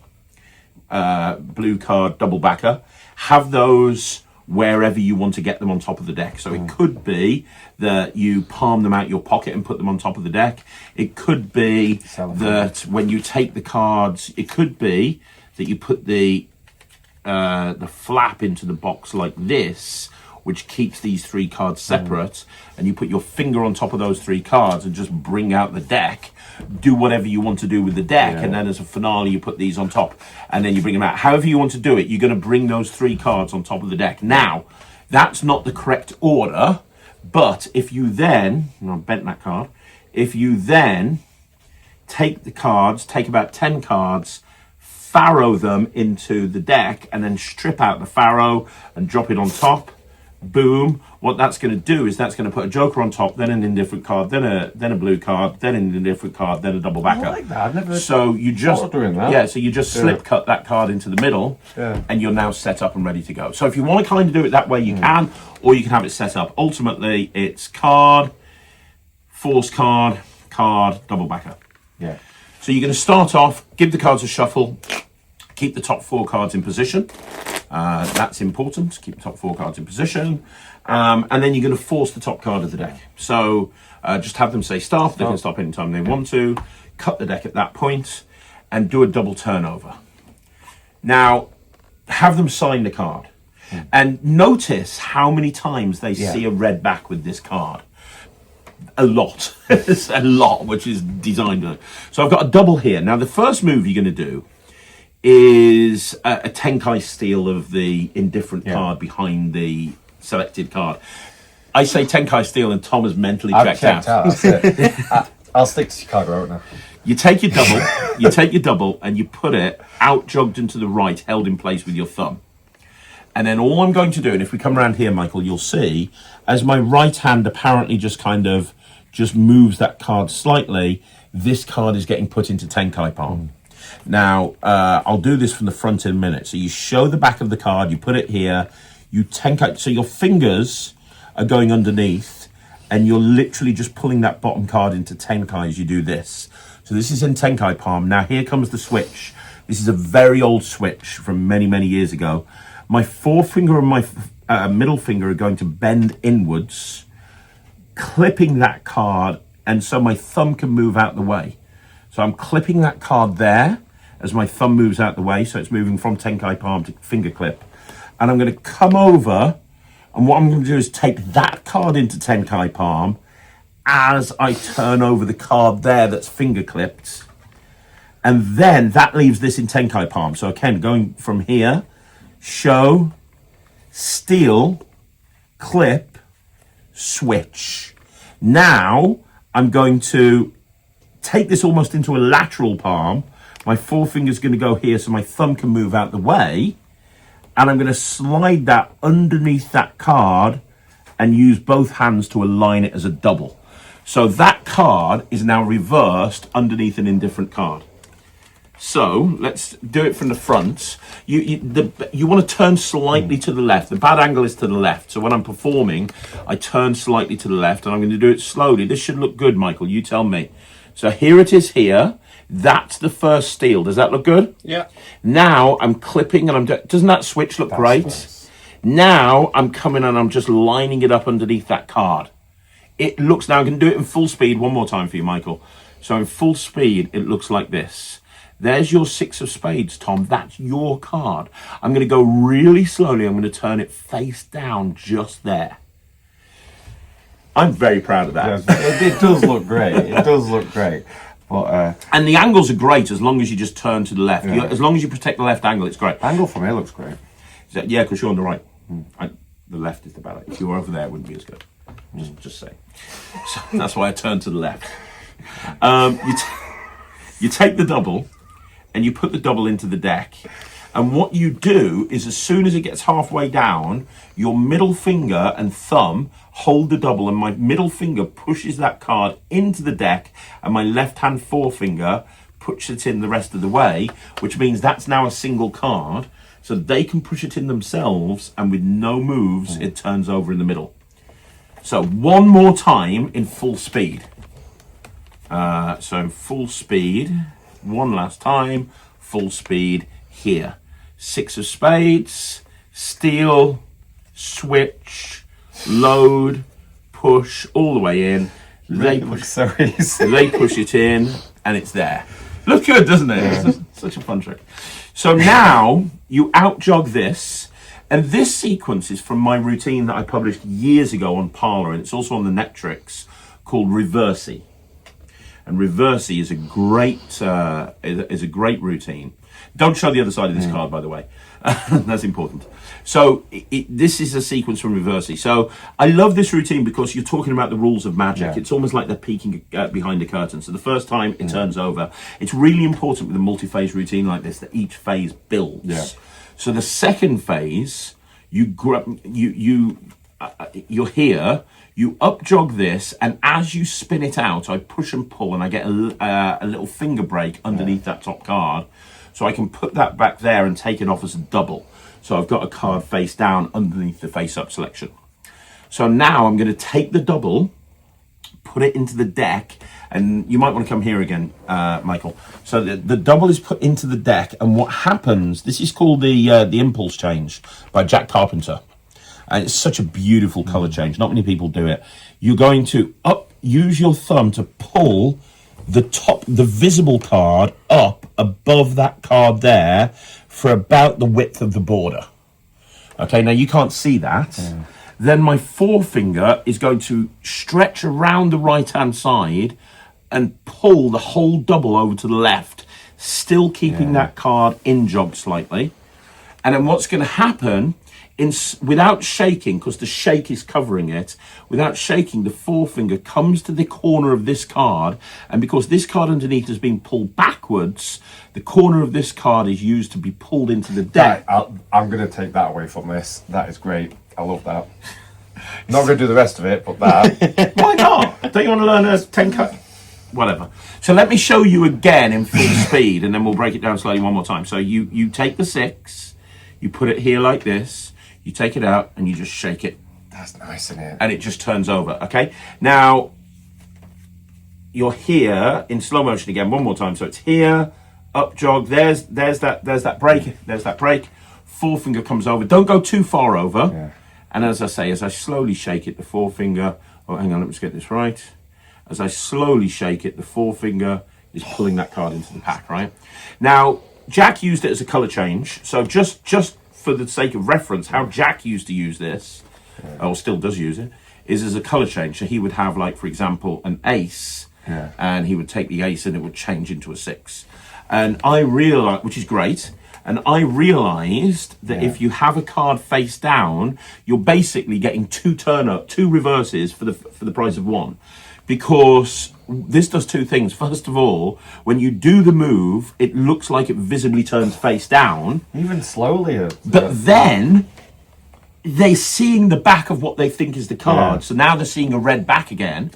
blue card, double backer. Have those wherever you want to get them on top of the deck. So it could be that you palm them out your pocket and put them on top of the deck. It could be that when you take the cards, it could be that you put the flap into the box like this, which keeps these three cards separate, and you put your finger on top of those three cards and just bring out the deck. Do whatever you want to do with the deck, and then as a finale you put these on top, and then you bring them out. However you want to do it, you're going to bring those three cards on top of the deck. Now, that's not the correct order, but if you then, and I bent that card, if you then take the cards, take about 10 cards, farrow them into the deck, and then strip out the farrow and drop it on top, boom, what that's going to do is that's going to put a joker on top, then an indifferent card, then a blue card, then an indifferent card, then a double backer. I like that. I've never so you just doing that. Yeah, so you just slip cut that card into the middle, and you're now set up and ready to go. So if you want to kind of do it that way, you can, or you can have it set up. Ultimately, it's card, force card, card, double backer. Yeah. So you're going to start off, give the cards a shuffle, keep the top four cards in position. That's important. Keep the top four cards in position. And then you're going to force the top card of the deck. So just have them say stop. They can stop anytime they want to. Cut the deck at that point and do a double turnover. Now, have them sign the card. And notice how many times they see a red back with this card. A lot. It's a lot, which is designed. So I've got a double here. Now, the first move you're going to do is a Tenkai steal of the indifferent card behind the selected card. I say Tenkai steal and Tom has mentally checked out. That's it. I'll stick to Chicago right now. You take your double, and you put it out jogged and to the right, held in place with your thumb. And then all I'm going to do, and if we come around here, Michael, you'll see, as my right hand apparently just moves that card slightly, this card is getting put into Tenkai palm. Now, I'll do this from the front in a minute. So you show the back of the card, you put it here, you Tenkai, so your fingers are going underneath, and you're literally just pulling that bottom card into Tenkai as you do this. So this is in Tenkai palm. Now here comes the switch. This is a very old switch from many, many years ago. My forefinger and my middle finger are going to bend inwards, clipping that card, and so my thumb can move out the way. So I'm clipping that card there as my thumb moves out the way, so it's moving from Tenkai palm to finger clip. And I'm going to come over, and what I'm going to do is take that card into Tenkai palm as I turn over the card there that's finger clipped. And then that leaves this in Tenkai palm. So again, going from here, show, steal, clip, switch. Now I'm going to take this almost into a lateral palm. My forefinger's going to go here so my thumb can move out the way. And I'm going to slide that underneath that card and use both hands to align it as a double. So that card is now reversed underneath an indifferent card. So let's do it from the front. You want to turn slightly to the left. The bad angle is to the left. So when I'm performing, I turn slightly to the left, and I'm going to do it slowly. This should look good, Michael. You tell me. So here it is here. That's the first steal. Does that look good? Yeah. Now I'm clipping, and doesn't that switch look great? Nice. Now I'm coming and I'm just lining it up underneath that card. It looks, now I can do it in full speed one more time for you, Michael. So in full speed, it looks like this. There's your 6 of spades, Tom. That's your card. I'm going to go really slowly. I'm going to turn it face down just there. I'm very proud of that. It does look great. It does look great. But, and the angles are great as long as you just turn to the left. Yeah. As long as you protect the left angle, it's great. Angle from here looks great. Yeah, because you're on the right. The left is the better. If you were over there, it wouldn't be as good. Just say. So that's why I turned to the left. You take the double and you put the double into the deck. And what you do is as soon as it gets halfway down, your middle finger and thumb hold the double, and my middle finger pushes that card into the deck, and my left-hand forefinger pushes it in the rest of the way, which means that's now a single card, so they can push it in themselves, and with no moves, it turns over in the middle. So one more time in full speed. So full speed, one last time, full speed here. 6 of spades, steal, switch, load, push, all the way in. They push, so easy. they push it in, and it's there. Look good, doesn't it? Yeah. It's such a fun trick. So now you out-jog this, and this sequence is from my routine that I published years ago on Parlour, and it's also on the NETRIX, called Reversey. And Reversey is a great routine. Don't show the other side of this card, by the way. That's important. So this is a sequence from Reversey. So I love this routine because you're talking about the rules of magic. Yeah. It's almost like they're peeking behind the curtain. So the first time it turns over, it's really important with a multi-phase routine like this that each phase builds. Yeah. So the second phase, you're here. You up jog this, and as you spin it out, I push and pull, and I get a little finger break underneath that top card, so I can put that back there and take it off as a double. So I've got a card face down underneath the face up selection. So now I'm going to take the double, put it into the deck, and you might want to come here again, Michael. So the double is put into the deck, and what happens? This is called the impulse change by Jack Carpenter. And it's such a beautiful color change. Not many people do it. You're going to use your thumb to pull the visible card up above that card there for about the width of the border. Okay, now you can't see that. Yeah. Then my forefinger is going to stretch around the right-hand side and pull the whole double over to the left, still keeping that card in-jogged slightly. And then what's going to happen... without shaking, because the shake is covering it, without shaking, the forefinger comes to the corner of this card, and because this card underneath has been pulled backwards, the corner of this card is used to be pulled into the deck. I'm going to take that away from this. That is great. I love that. Not going to do the rest of it, but that. Why not? Don't you want to learn a 10 cut? Whatever. So let me show you again in full speed, and then we'll break it down slowly one more time. So you take the 6, you put it here like this, you take it out and you just shake it. That's nice, isn't it? And it just turns over, okay? Now, you're here in slow motion again, one more time. So it's here, up jog, there's that break, there's that break. Forefinger comes over, don't go too far over. Yeah. And as I say, as I slowly shake it, the forefinger, oh, hang on, let me just get this right. As I slowly shake it, the forefinger is pulling that card into the pack, right? Now, Jack used it as a color change. So just for the sake of reference, how Jack used to use this, or still does use it, is as a color change. So he would have, like, for example, an ace, and he would take the ace and it would change into a 6. And I realized, which is great, and I realized that if you have a card face down, you're basically getting 2 reverses for the price of 1. Because this does 2 things. First of all, when you do the move, it looks like it visibly turns face down. Even slowly. But then, they're seeing the back of what they think is the card. Yeah. So now they're seeing a red back again.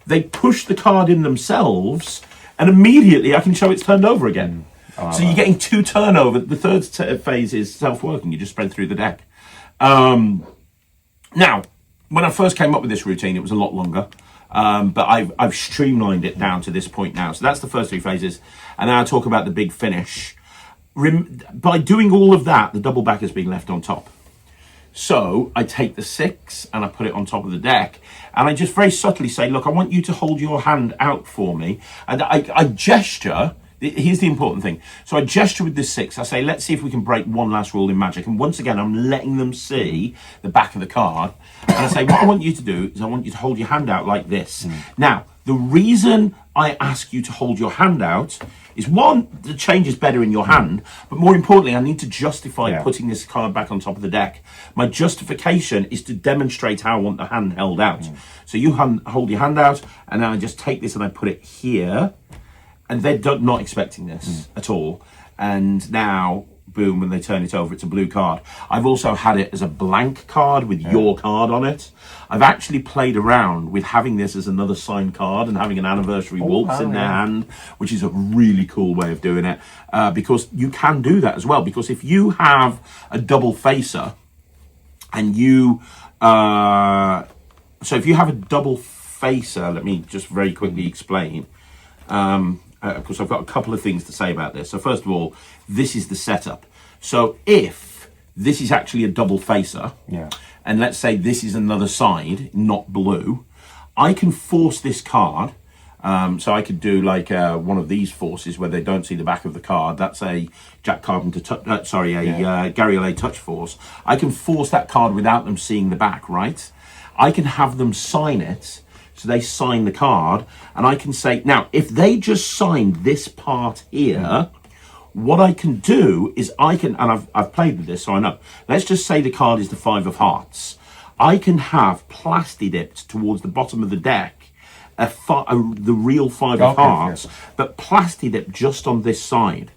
They push the card in themselves, and immediately I can show it's turned over again. So you're getting 2 turnover. The third phase is self-working. You just spread through the deck. Now, when I first came up with this routine, it was a lot longer. But I've streamlined it down to this point now. So that's the first 3 phases. And now I talk about the big finish. By doing all of that, the double back has been left on top. So I take the 6 and I put it on top of the deck. And I just very subtly say, look, I want you to hold your hand out for me. And I gesture Here's the important thing. So I gesture with this 6. I say, let's see if we can break one last rule in Magic. And once again, I'm letting them see the back of the card. And I say, what I want you to do is I want you to hold your hand out like this. Now, the reason I ask you to hold your hand out is, one, the change is better in your hand, but more importantly, I need to justify putting this card back on top of the deck. My justification is to demonstrate how I want the hand held out. So you hold your hand out, and then I just take this and I put it here, and they're not expecting this at all. And now, boom, when they turn it over, it's a blue card. I've also had it as a blank card with your card on it. I've actually played around with having this as another signed card and having an anniversary waltz in their hand, which is a really cool way of doing it, because you can do that as well. Because if you have a double facer and you, so if you have a double facer, let me just very quickly explain. Because I've got a couple of things to say about this. So first of all, this is the setup. So if this is actually a double facer, and let's say this is another side, not blue, I can force this card. So I could do like one of these forces where they don't see the back of the card. That's a Jack Carpenter, Gary LA touch force. I can force that card without them seeing the back, right? I can have them sign it. So they sign the card, and I can say, now, if they just signed this part here, what I can do is I can, and I've played with this, so I know. Let's just say the card is the 5 of hearts. I can have plasti-dipped towards the bottom of the deck the real 5 of hearts, but plasti-dipped just on this side.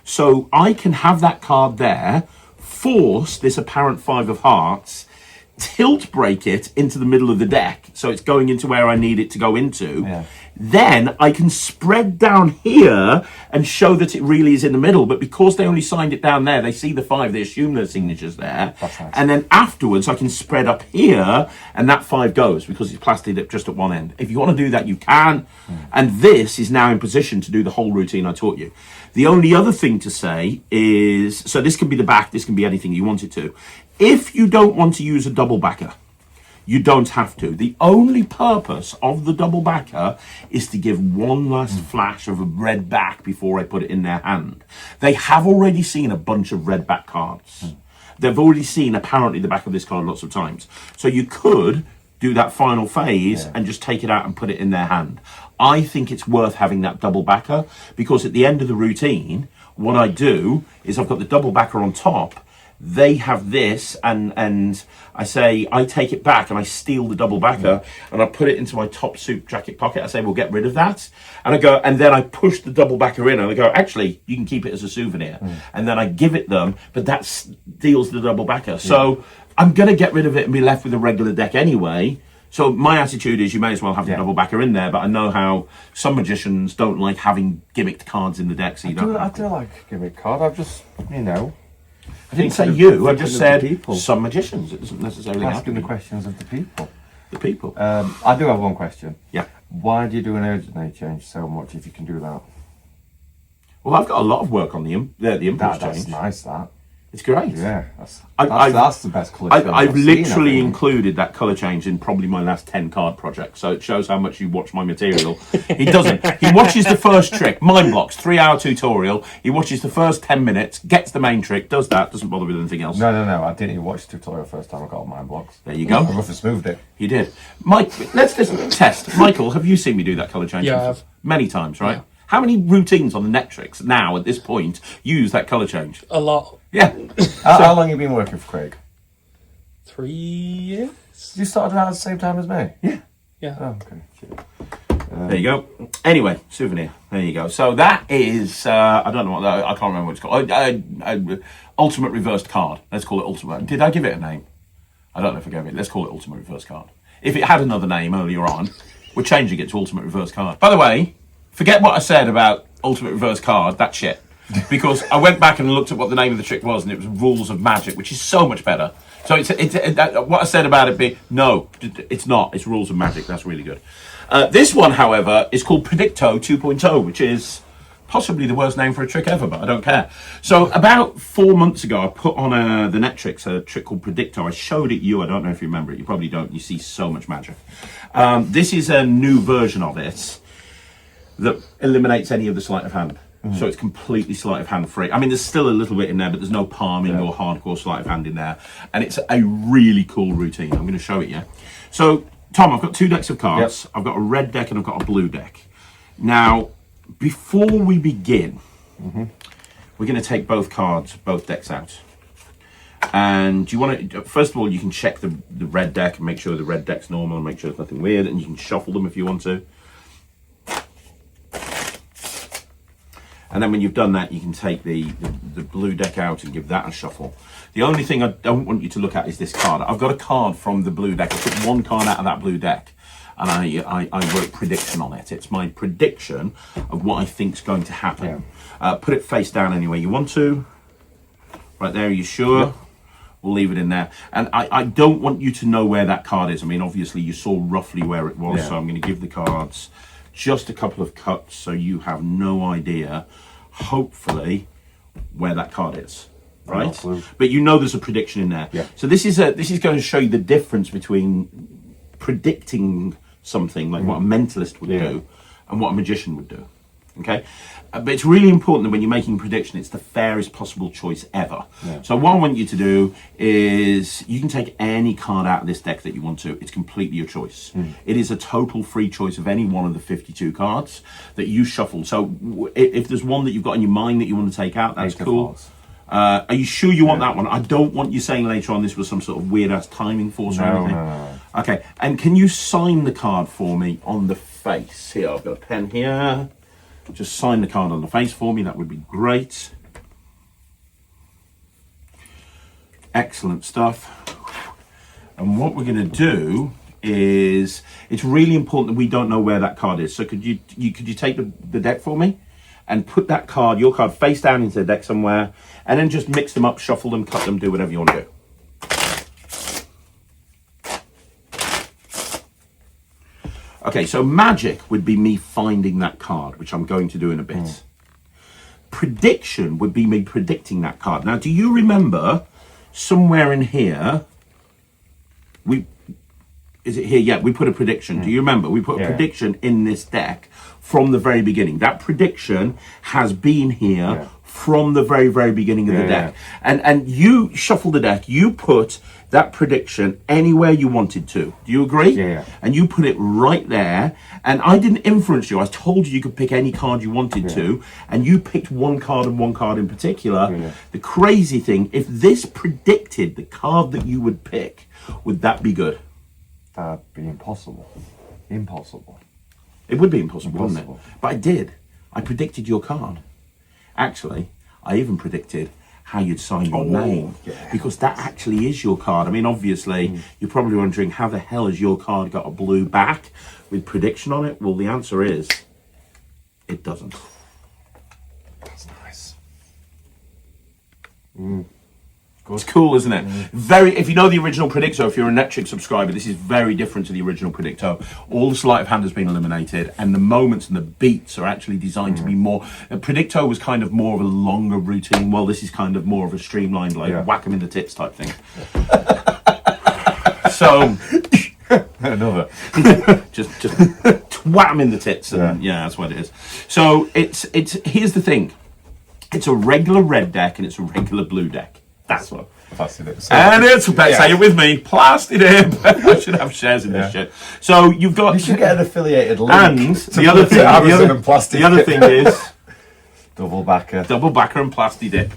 So I can have that card there, force this apparent 5 of hearts, tilt break it into the middle of the deck, so it's going into where I need it to go into. Then I can spread down here and show that it really is in the middle, but because they only signed it down there, they see the 5, they assume their signature's there. That's nice. And then afterwards I can spread up here, and that 5 goes because it's plastied up just at one end. If you want to do that, you can. And this is now in position to do the whole routine I taught you. The only other thing to say is, so this can be the back, this can be anything you want it to. If you don't want to use a double backer, you don't have to. The only purpose of the double backer is to give one last flash of a red back before I put it in their hand. They have already seen a bunch of red back cards. They've already seen apparently the back of this card lots of times. So you could do that final phase and just take it out and put it in their hand. I think it's worth having that double backer, because at the end of the routine, what I do is I've got the double backer on top. They have this, and I say, I take it back and I steal the double backer and I put it into my top suit jacket pocket. I say, we'll get rid of that. And I go, and then I push the double backer in and I go, actually, you can keep it as a souvenir. And then I give it them, but that steals the double backer. So I'm going to get rid of it and be left with a regular deck anyway. So my attitude is you may as well have the double backer in there, but I know how some magicians don't like having gimmicked cards in the deck. So I do like gimmick card. I've just, I didn't say you, I just said people. Some magicians. It doesn't necessarily have to asking be. the questions of the people. The people. I do have one question. Yeah. Why do you do an urgent name change so much if you can do that? Well, I've got a lot of work on the impulse That's change. nice, that. It's great. Yeah, I've that's the best colour change I've seen, literally I think. included that colour change in probably my last 10 card project, so it shows how much you watch my material. He doesn't. He watches the first trick, mind blocks, 3-hour tutorial. He watches the first 10 minutes, gets the main trick, does that, doesn't bother with anything else. No. I didn't even watch the tutorial first time I got on mind blocks. There you go. I rough and smoothed it. He did. Mike, let's just test. Michael, have you seen me do that colour change? Yeah, I have. Many times, right? Yeah. How many routines on the NETRIX now at this point use that colour change? A lot. Yeah. How long have you been working for Craig? 3 years? You started out at the same time as me? Yeah. Yeah. Oh, okay. Shit. There you go. Anyway, souvenir. There you go. So that is, I don't know what that, I can't remember what it's called. Ultimate reversed card. Let's call it ultimate. Did I give it a name? I don't know if I gave it. Let's call it ultimate reversed card. If it had another name earlier on, we're changing it to ultimate reversed card. By the way, forget what I said about ultimate reversed card. That's shit. Because I went back and looked at what the name of the trick was, and it was Rules of Magic, which is so much better. So it's what I said about it being, no, it's not. It's Rules of Magic. That's really good. This one, however, is called Predicto 2.0, which is possibly the worst name for a trick ever, but I don't care. So about 4 months ago, I put on the NETRIX a trick called Predicto. I showed it you. I don't know if you remember it. You probably don't. You see so much magic. This is a new version of it that eliminates any of the sleight of hand. So it's completely sleight of hand free. I mean, there's still a little bit in there, but there's no palming or hardcore sleight of hand in there. And it's a really cool routine. I'm going to show it you. So, Tom, I've got 2 decks of cards. I've got a red deck and I've got a blue deck. Now, before we begin, we're going to take both decks out. And you want to, first of all, you can check the red deck and make sure the red deck's normal and make sure there's nothing weird. And you can shuffle them if you want to. And then when you've done that, you can take the blue deck out and give that a shuffle. The only thing I don't want you to look at is this card. I've got a card from the blue deck. I took 1 card out of that blue deck and I wrote prediction on it. It's my prediction of what I think's going to happen. Put it face down any way you want to. Right there, are you sure? We'll leave it in there. And I don't want you to know where that card is. I mean, obviously you saw roughly where it was, so I'm going to give the cards just a couple of cuts so you have no idea, hopefully, where that card is, right? But you know there's a prediction in there. So this is going to show you the difference between predicting something, like what a mentalist would do, and what a magician would do. Okay, but it's really important that when you're making a prediction, it's the fairest possible choice ever. So what I want you to do is you can take any card out of this deck that you want to. It's completely your choice. It is a total free choice of any one of the 52 cards that you shuffle. So if there's one that you've got in your mind that you want to take out, that's cool. Are you sure you want that one? I don't want you saying later on this was some sort of weird ass timing force or anything. No. Okay, and can you sign the card for me on the face? Here, I've got a pen here. Just sign the card on the face for me, that would be great. Excellent stuff. And what we're going to do is, it's really important that we don't know where that card is. So could you take the deck for me and put that card, your card, face down into the deck somewhere, and then just mix them up, shuffle them, cut them, do whatever you want to do. Okay, so magic would be me finding that card, which I'm going to do in a bit. Prediction would be me predicting that card. Now, do you remember somewhere in here, is it here? Yeah, we put a prediction. Do you remember? We put a prediction in this deck from the very beginning. That prediction has been here from the very, very beginning of the deck. And you shuffle the deck, you put that prediction anywhere you wanted to. Do you agree? And you put it right there. And I didn't influence you. I told you could pick any card you wanted to. And you picked 1 card and 1 card in particular. The crazy thing, if this predicted the card that you would pick, would that be good? That'd be impossible. Impossible. It would be impossible, wouldn't it? But I did. I predicted your card. Actually, I even predicted how you'd sign your name, because that actually is your card. I mean, obviously, you're probably wondering, how the hell has your card got a blue back with prediction on it? Well, the answer is, it doesn't. That's nice. It's cool, isn't it? Very. If you know the original Predicto, if you're a NETRIX subscriber, this is very different to the original Predicto. All the sleight of hand has been eliminated, and the moments and the beats are actually designed to be more. Predicto was kind of more of a longer routine. Well, this is kind of more of a streamlined, like whack 'em in the tits type thing. So another, just whack 'em in the tits, and that's what it is. So it's here's the thing. It's a regular red deck and it's a regular blue deck. That's what. Plastic dip. And it's, say it with me, plastic dip. I should have shares in this shit. So you've got. You should get an affiliated link. And the other thing is double backer and plastic dip.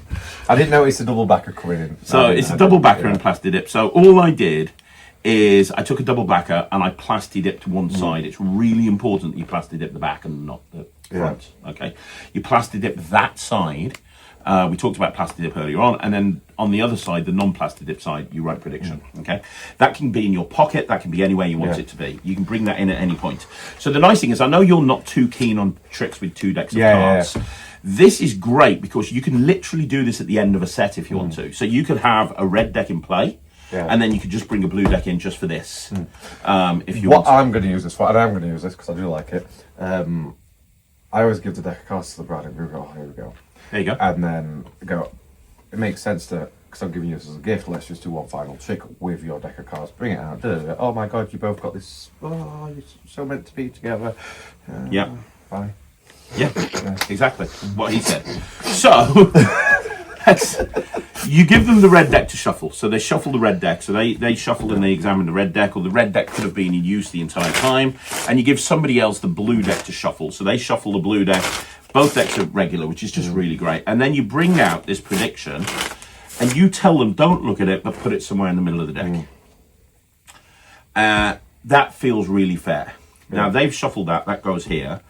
I didn't notice a double backer coming in. So it's a double backer and plastic dip. So all I did is I took a double backer and I plastic dipped one side. It's really important that you plastic dip the back and not the front. Okay, you plastic dip that side. We talked about plastic dip earlier on, and then on the other side, the non-plastic dip side, you write prediction. Okay, that can be in your pocket, that can be anywhere you want it to be. You can bring that in at any point. So the nice thing is, I know you're not too keen on tricks with 2 decks of cards. This is great because you can literally do this at the end of a set if you want to. So you could have a red deck in play. And then you could just bring a blue deck in just for this. If you want. I'm going to use this for, and I'm going to use this because I do like it. I always give the deck of cards to the bride and we go, here we go. There you go. And then go, it makes sense to, because I'm giving you this as a gift, let's just do one final trick with your deck of cards. Bring it out. Oh my God, you both got this. Oh, you're so meant to be together. Yeah. Bye. Yeah, exactly what he said. So you give them the red deck to shuffle. So they shuffle the red deck. So they shuffle and they examine the red deck, or the red deck could have been in use the entire time. And you give somebody else the blue deck to shuffle. So they shuffle the blue deck. Both decks are regular, which is just really great. And then you bring out this prediction and you tell them, don't look at it, but put it somewhere in the middle of the deck. That feels really fair. Now they've shuffled that goes here.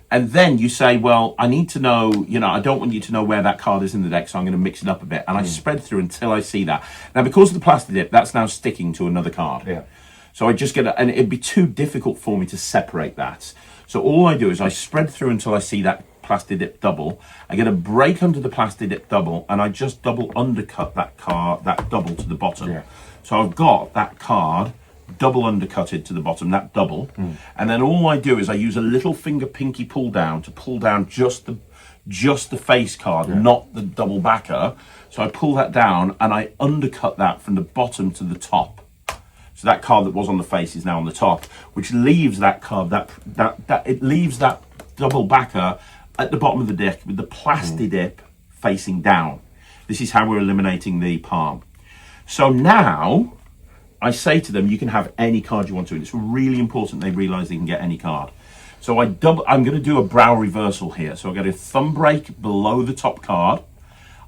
And then you say, well, I need to know, I don't want you to know where that card is in the deck, so I'm going to mix it up a bit. And I spread through until I see that. Now, because of the plastic dip, that's now sticking to another card. Yeah. So I just get and it'd be too difficult for me to separate that. So all I do is I spread through until I see that plastic dip double. I get a break under the plastic dip double, and I just double undercut that card, that double to the bottom. Yeah. So I've got that card double undercutted to the bottom, that double, and then all I do is I use a little finger pinky pull down to pull down just the face card, not the double backer. So I pull that down and I undercut that from the bottom to the top. So that card that was on the face is now on the top, which leaves that card it leaves that double backer at the bottom of the deck with the plastic dip facing down. This is how we're eliminating the palm. So now I say to them, you can have any card you want to, and it's really important they realize they can get any card. So I'm going to do a brow reversal here. So I get a thumb break below the top card.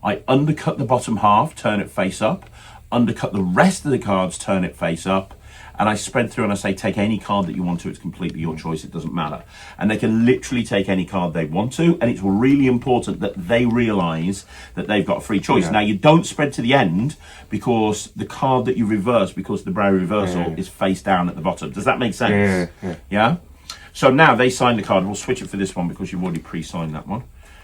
I undercut the bottom half, turn it face up, undercut the rest of the cards, turn it face up, and I spread through and I say, take any card that you want to. It's completely your choice. It doesn't matter. And they can literally take any card they want to. And it's really important that they realize that they've got a free choice. Yeah. Now, you don't spread to the end because the card that you reverse, because the brow reversal is face down at the bottom. Does that make sense? Yeah? So now they sign the card. We'll switch it for this one because you've already pre-signed that one.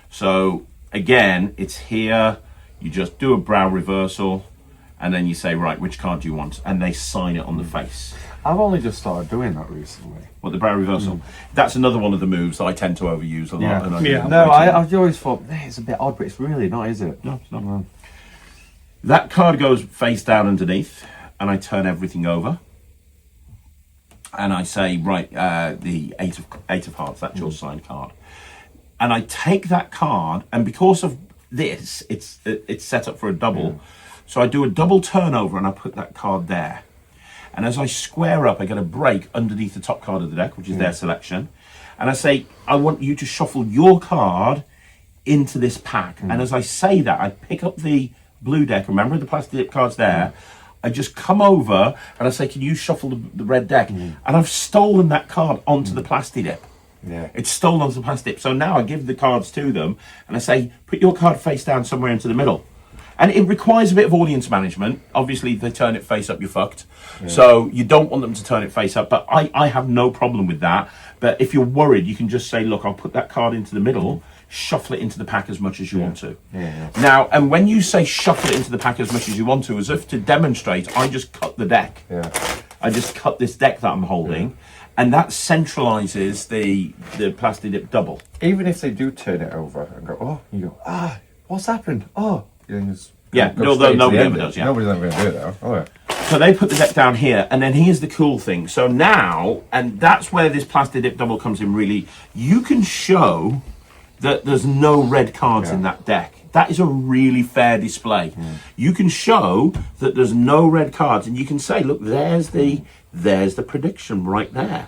So again, it's here. You just do a brow reversal. And then you say, right, which card do you want? And they sign it on the face. I've only just started doing that recently. What, the brow reversal? That's another one of the moves that I tend to overuse a lot. And I've always thought, it's a bit odd, but it's really not, is it? No, it's not. No. That card goes face down underneath, and I turn everything over. And I say, right, the eight of hearts, that's your signed card. And I take that card, and because of this, it's set up for a double. So I do a double turnover and I put that card there. And as I square up, I get a break underneath the top card of the deck, which is their selection. And I say, I want you to shuffle your card into this pack. And as I say that, I pick up the blue deck. Remember the plastic dip cards there? I just come over and I say, can you shuffle the red deck? And I've stolen that card onto the plastic dip. Yeah. It's stolen onto the plastic dip. So now I give the cards to them and I say, put your card face down somewhere into the middle. And it requires a bit of audience management. Obviously, if they turn it face up, you're fucked. Yeah. So you don't want them to turn it face up. But I have no problem with that. But if you're worried, you can just say, look, I'll put that card into the middle, shuffle it into the pack as much as you want to. Now, and when you say shuffle it into the pack as much as you want to, as if to demonstrate, I just cut the deck. I just cut this deck that I'm holding. And that centralizes the plastic dip double. Even if they do turn it over and go, you go, what's happened? Nobody ever does. Nobody's ever going to do that. So they put the deck down here, and then here's the cool thing. So now, and that's where this plastic dip double comes in really, you can show that there's no red cards in that deck. That is a really fair display. You can show that there's no red cards, and you can say, look, there's the prediction right there.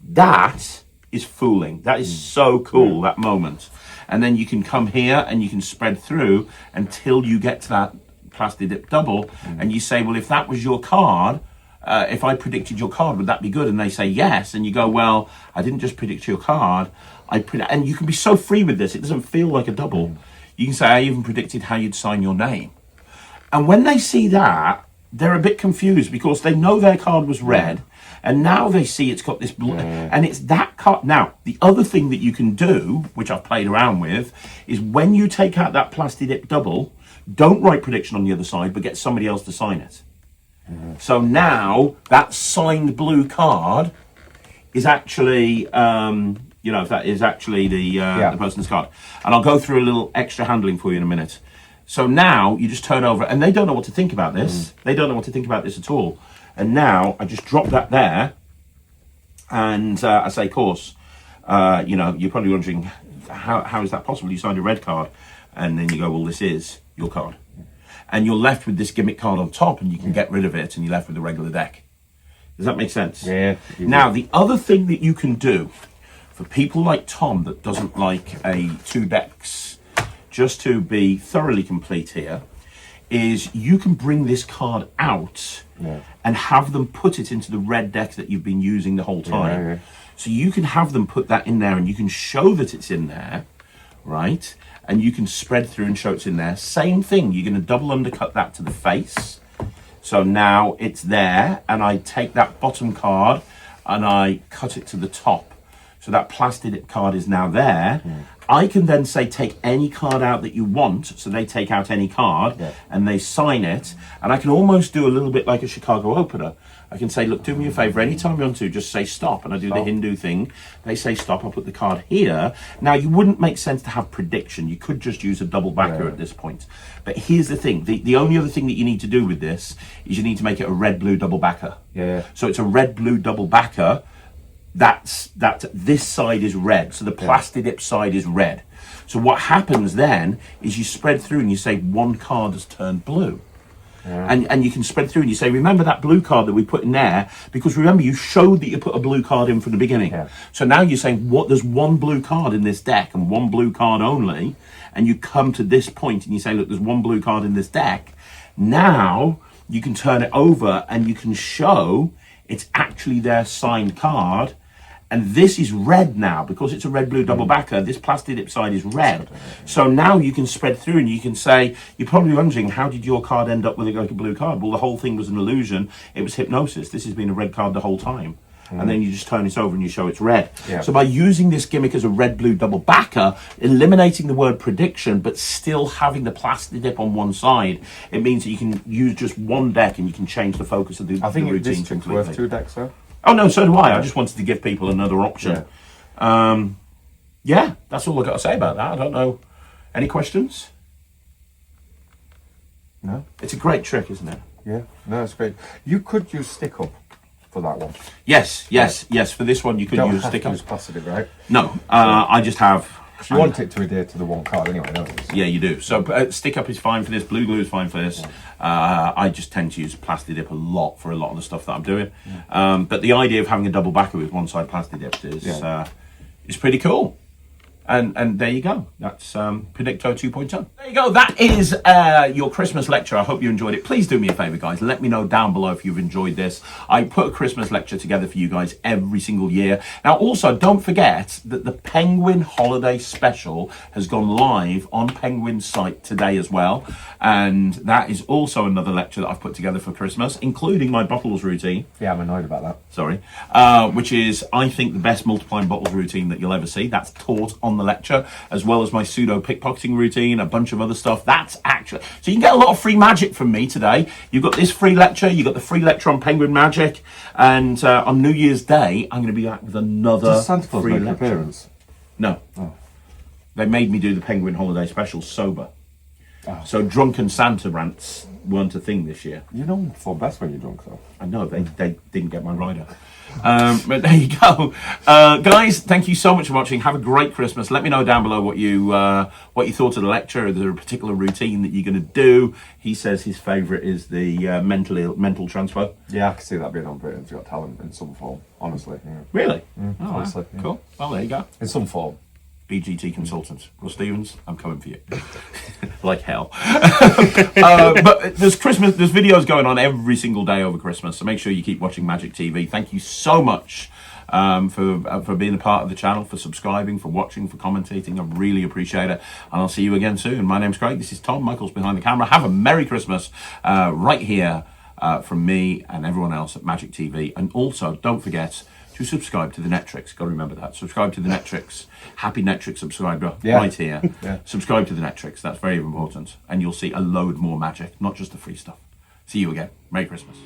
That is fooling. That is so cool, that moment. And then you can come here and you can spread through until you get to that plastic dip double. And you say, well, if that was your card, if I predicted your card, would that be good? And they say yes. And you go, well, I didn't just predict your card. And you can be so free with this. It doesn't feel like a double. You can say, I even predicted how you'd sign your name. And when they see that, they're a bit confused because they know their card was red. And now they see it's got this blue, and it's that card. Now, the other thing that you can do, which I've played around with, is when you take out that plastic dip double, don't write prediction on the other side, but get somebody else to sign it. So now that signed blue card is actually, that is actually the person's card. And I'll go through a little extra handling for you in a minute. So now you just turn over, and they don't know what to think about this. They don't know what to think about this at all. And now I just drop that there, and I say, of course, you're probably wondering, how is that possible? You signed a red card, and then you go, well, this is your card, and you're left with this gimmick card on top, and you can get rid of it, and you're left with a regular deck. Does that make sense? Yeah. Now, the other thing that you can do for people like Tom that doesn't like a 2 decks, just to be thoroughly complete here, is you can bring this card out and have them put it into the red deck that you've been using the whole time. Yeah. So you can have them put that in there, and you can show that it's in there, right? And you can spread through and show it's in there. Same thing, you're going to double undercut that to the face. So now it's there, and I take that bottom card and I cut it to the top. So that plastic card is now there. I can then say take any card out that you want. So they take out any card and they sign it. And I can almost do a little bit like a Chicago opener. I can say, look, do me a favor, anytime you want to, just say stop. And I do the Hindu thing. They say stop, I'll put the card here. Now, you wouldn't make sense to have prediction. You could just use a double backer at this point. But here's the thing. The only other thing that you need to do with this is you need to make it a red-blue double backer. So it's a red-blue double backer. That this side is red, so the plastic dip side is red. So what happens then is you spread through and you say one card has turned blue. And you can spread through and you say, remember that blue card that we put in there? Because remember, you showed that you put a blue card in from the beginning. So now you're saying, what? There's one blue card in this deck and one blue card only. And you come to this point and you say, look, there's one blue card in this deck. Now you can turn it over and you can show it's actually their signed card. And this is red now, because it's a red-blue double backer. This plastic dip side is red. So now you can spread through and you can say, you're probably wondering, how did your card end up with like a blue card? Well, the whole thing was an illusion. It was hypnosis. This has been a red card the whole time. And then you just turn it over and you show it's red. So by using this gimmick as a red-blue double backer, eliminating the word prediction, but still having the plastic dip on one side, it means that you can use just one deck and you can change the focus of the routine this trick's completely. worth 2 decks, though. Oh, no, so do I. I just wanted to give people another option. Yeah, that's all I've got to say about that. I don't know. Any questions? No. It's a great trick, isn't it? Yeah, no, it's great. You could use stick up for that one. Yes. For this one, you could use stick up. Use plastic, right? No, I just have. You want it to adhere to the one card anyway, don't you? Yeah, you do. So stick up is fine for this. Blue glue is fine for this. I just tend to use plastic dip a lot for a lot of the stuff that I'm doing. But the idea of having a double backer with one side plastic dipped is pretty cool. And there you go. That's Predicto 2.0. There you go. That is your Christmas lecture. I hope you enjoyed it. Please do me a favor, guys. Let me know down below if you've enjoyed this. I put a Christmas lecture together for you guys every single year. Now, also, don't forget that the Penguin Holiday Special has gone live on Penguin's site today as well. And that is also another lecture that I've put together for Christmas, including my bottles routine. Yeah, I'm annoyed about that. Sorry. Which is, I think, the best multiplying bottles routine that you'll ever see. That's taught on the lecture, as well as my pseudo pickpocketing routine, a bunch of other stuff. That's actually, so you can get a lot of free magic from me today. You've got this free lecture, you've got the free lecture on Penguin Magic, and on New Year's Day I'm going to be back with another Does Santa Claus free make an lecture. appearance? No. They made me do the Penguin Holiday Special sober. So drunken Santa rants weren't a thing this year. You don't perform best when you're drunk, though. I know, they didn't get my rider. But there you go. Guys, thank you so much for watching. Have a great Christmas. Let me know down below what you thought of the lecture. Is there a particular routine that you're going to do? He says his favourite is the mental transfer. Yeah, I can see that being on Britain's Got Talent in some form, honestly. Yeah. Really? Honestly. Wow. Cool. Well, there you go. In some form. BGT Consultants. Russ Stevens, I'm coming for you. Like hell. But there's videos going on every single day over Christmas, so make sure you keep watching Magic TV. Thank you so much for being a part of the channel, for subscribing, for watching, for commentating. I really appreciate it. And I'll see you again soon. My name's Craig. This is Tom. Michael's behind the camera. Have a Merry Christmas right here from me and everyone else at Magic TV. And also, don't forget to subscribe to the NETRIX. Got to remember that. Subscribe to the NETRIX. Happy NETRIX subscriber right here. Subscribe to the NETRIX. That's very important. And you'll see a load more magic, not just the free stuff. See you again. Merry Christmas.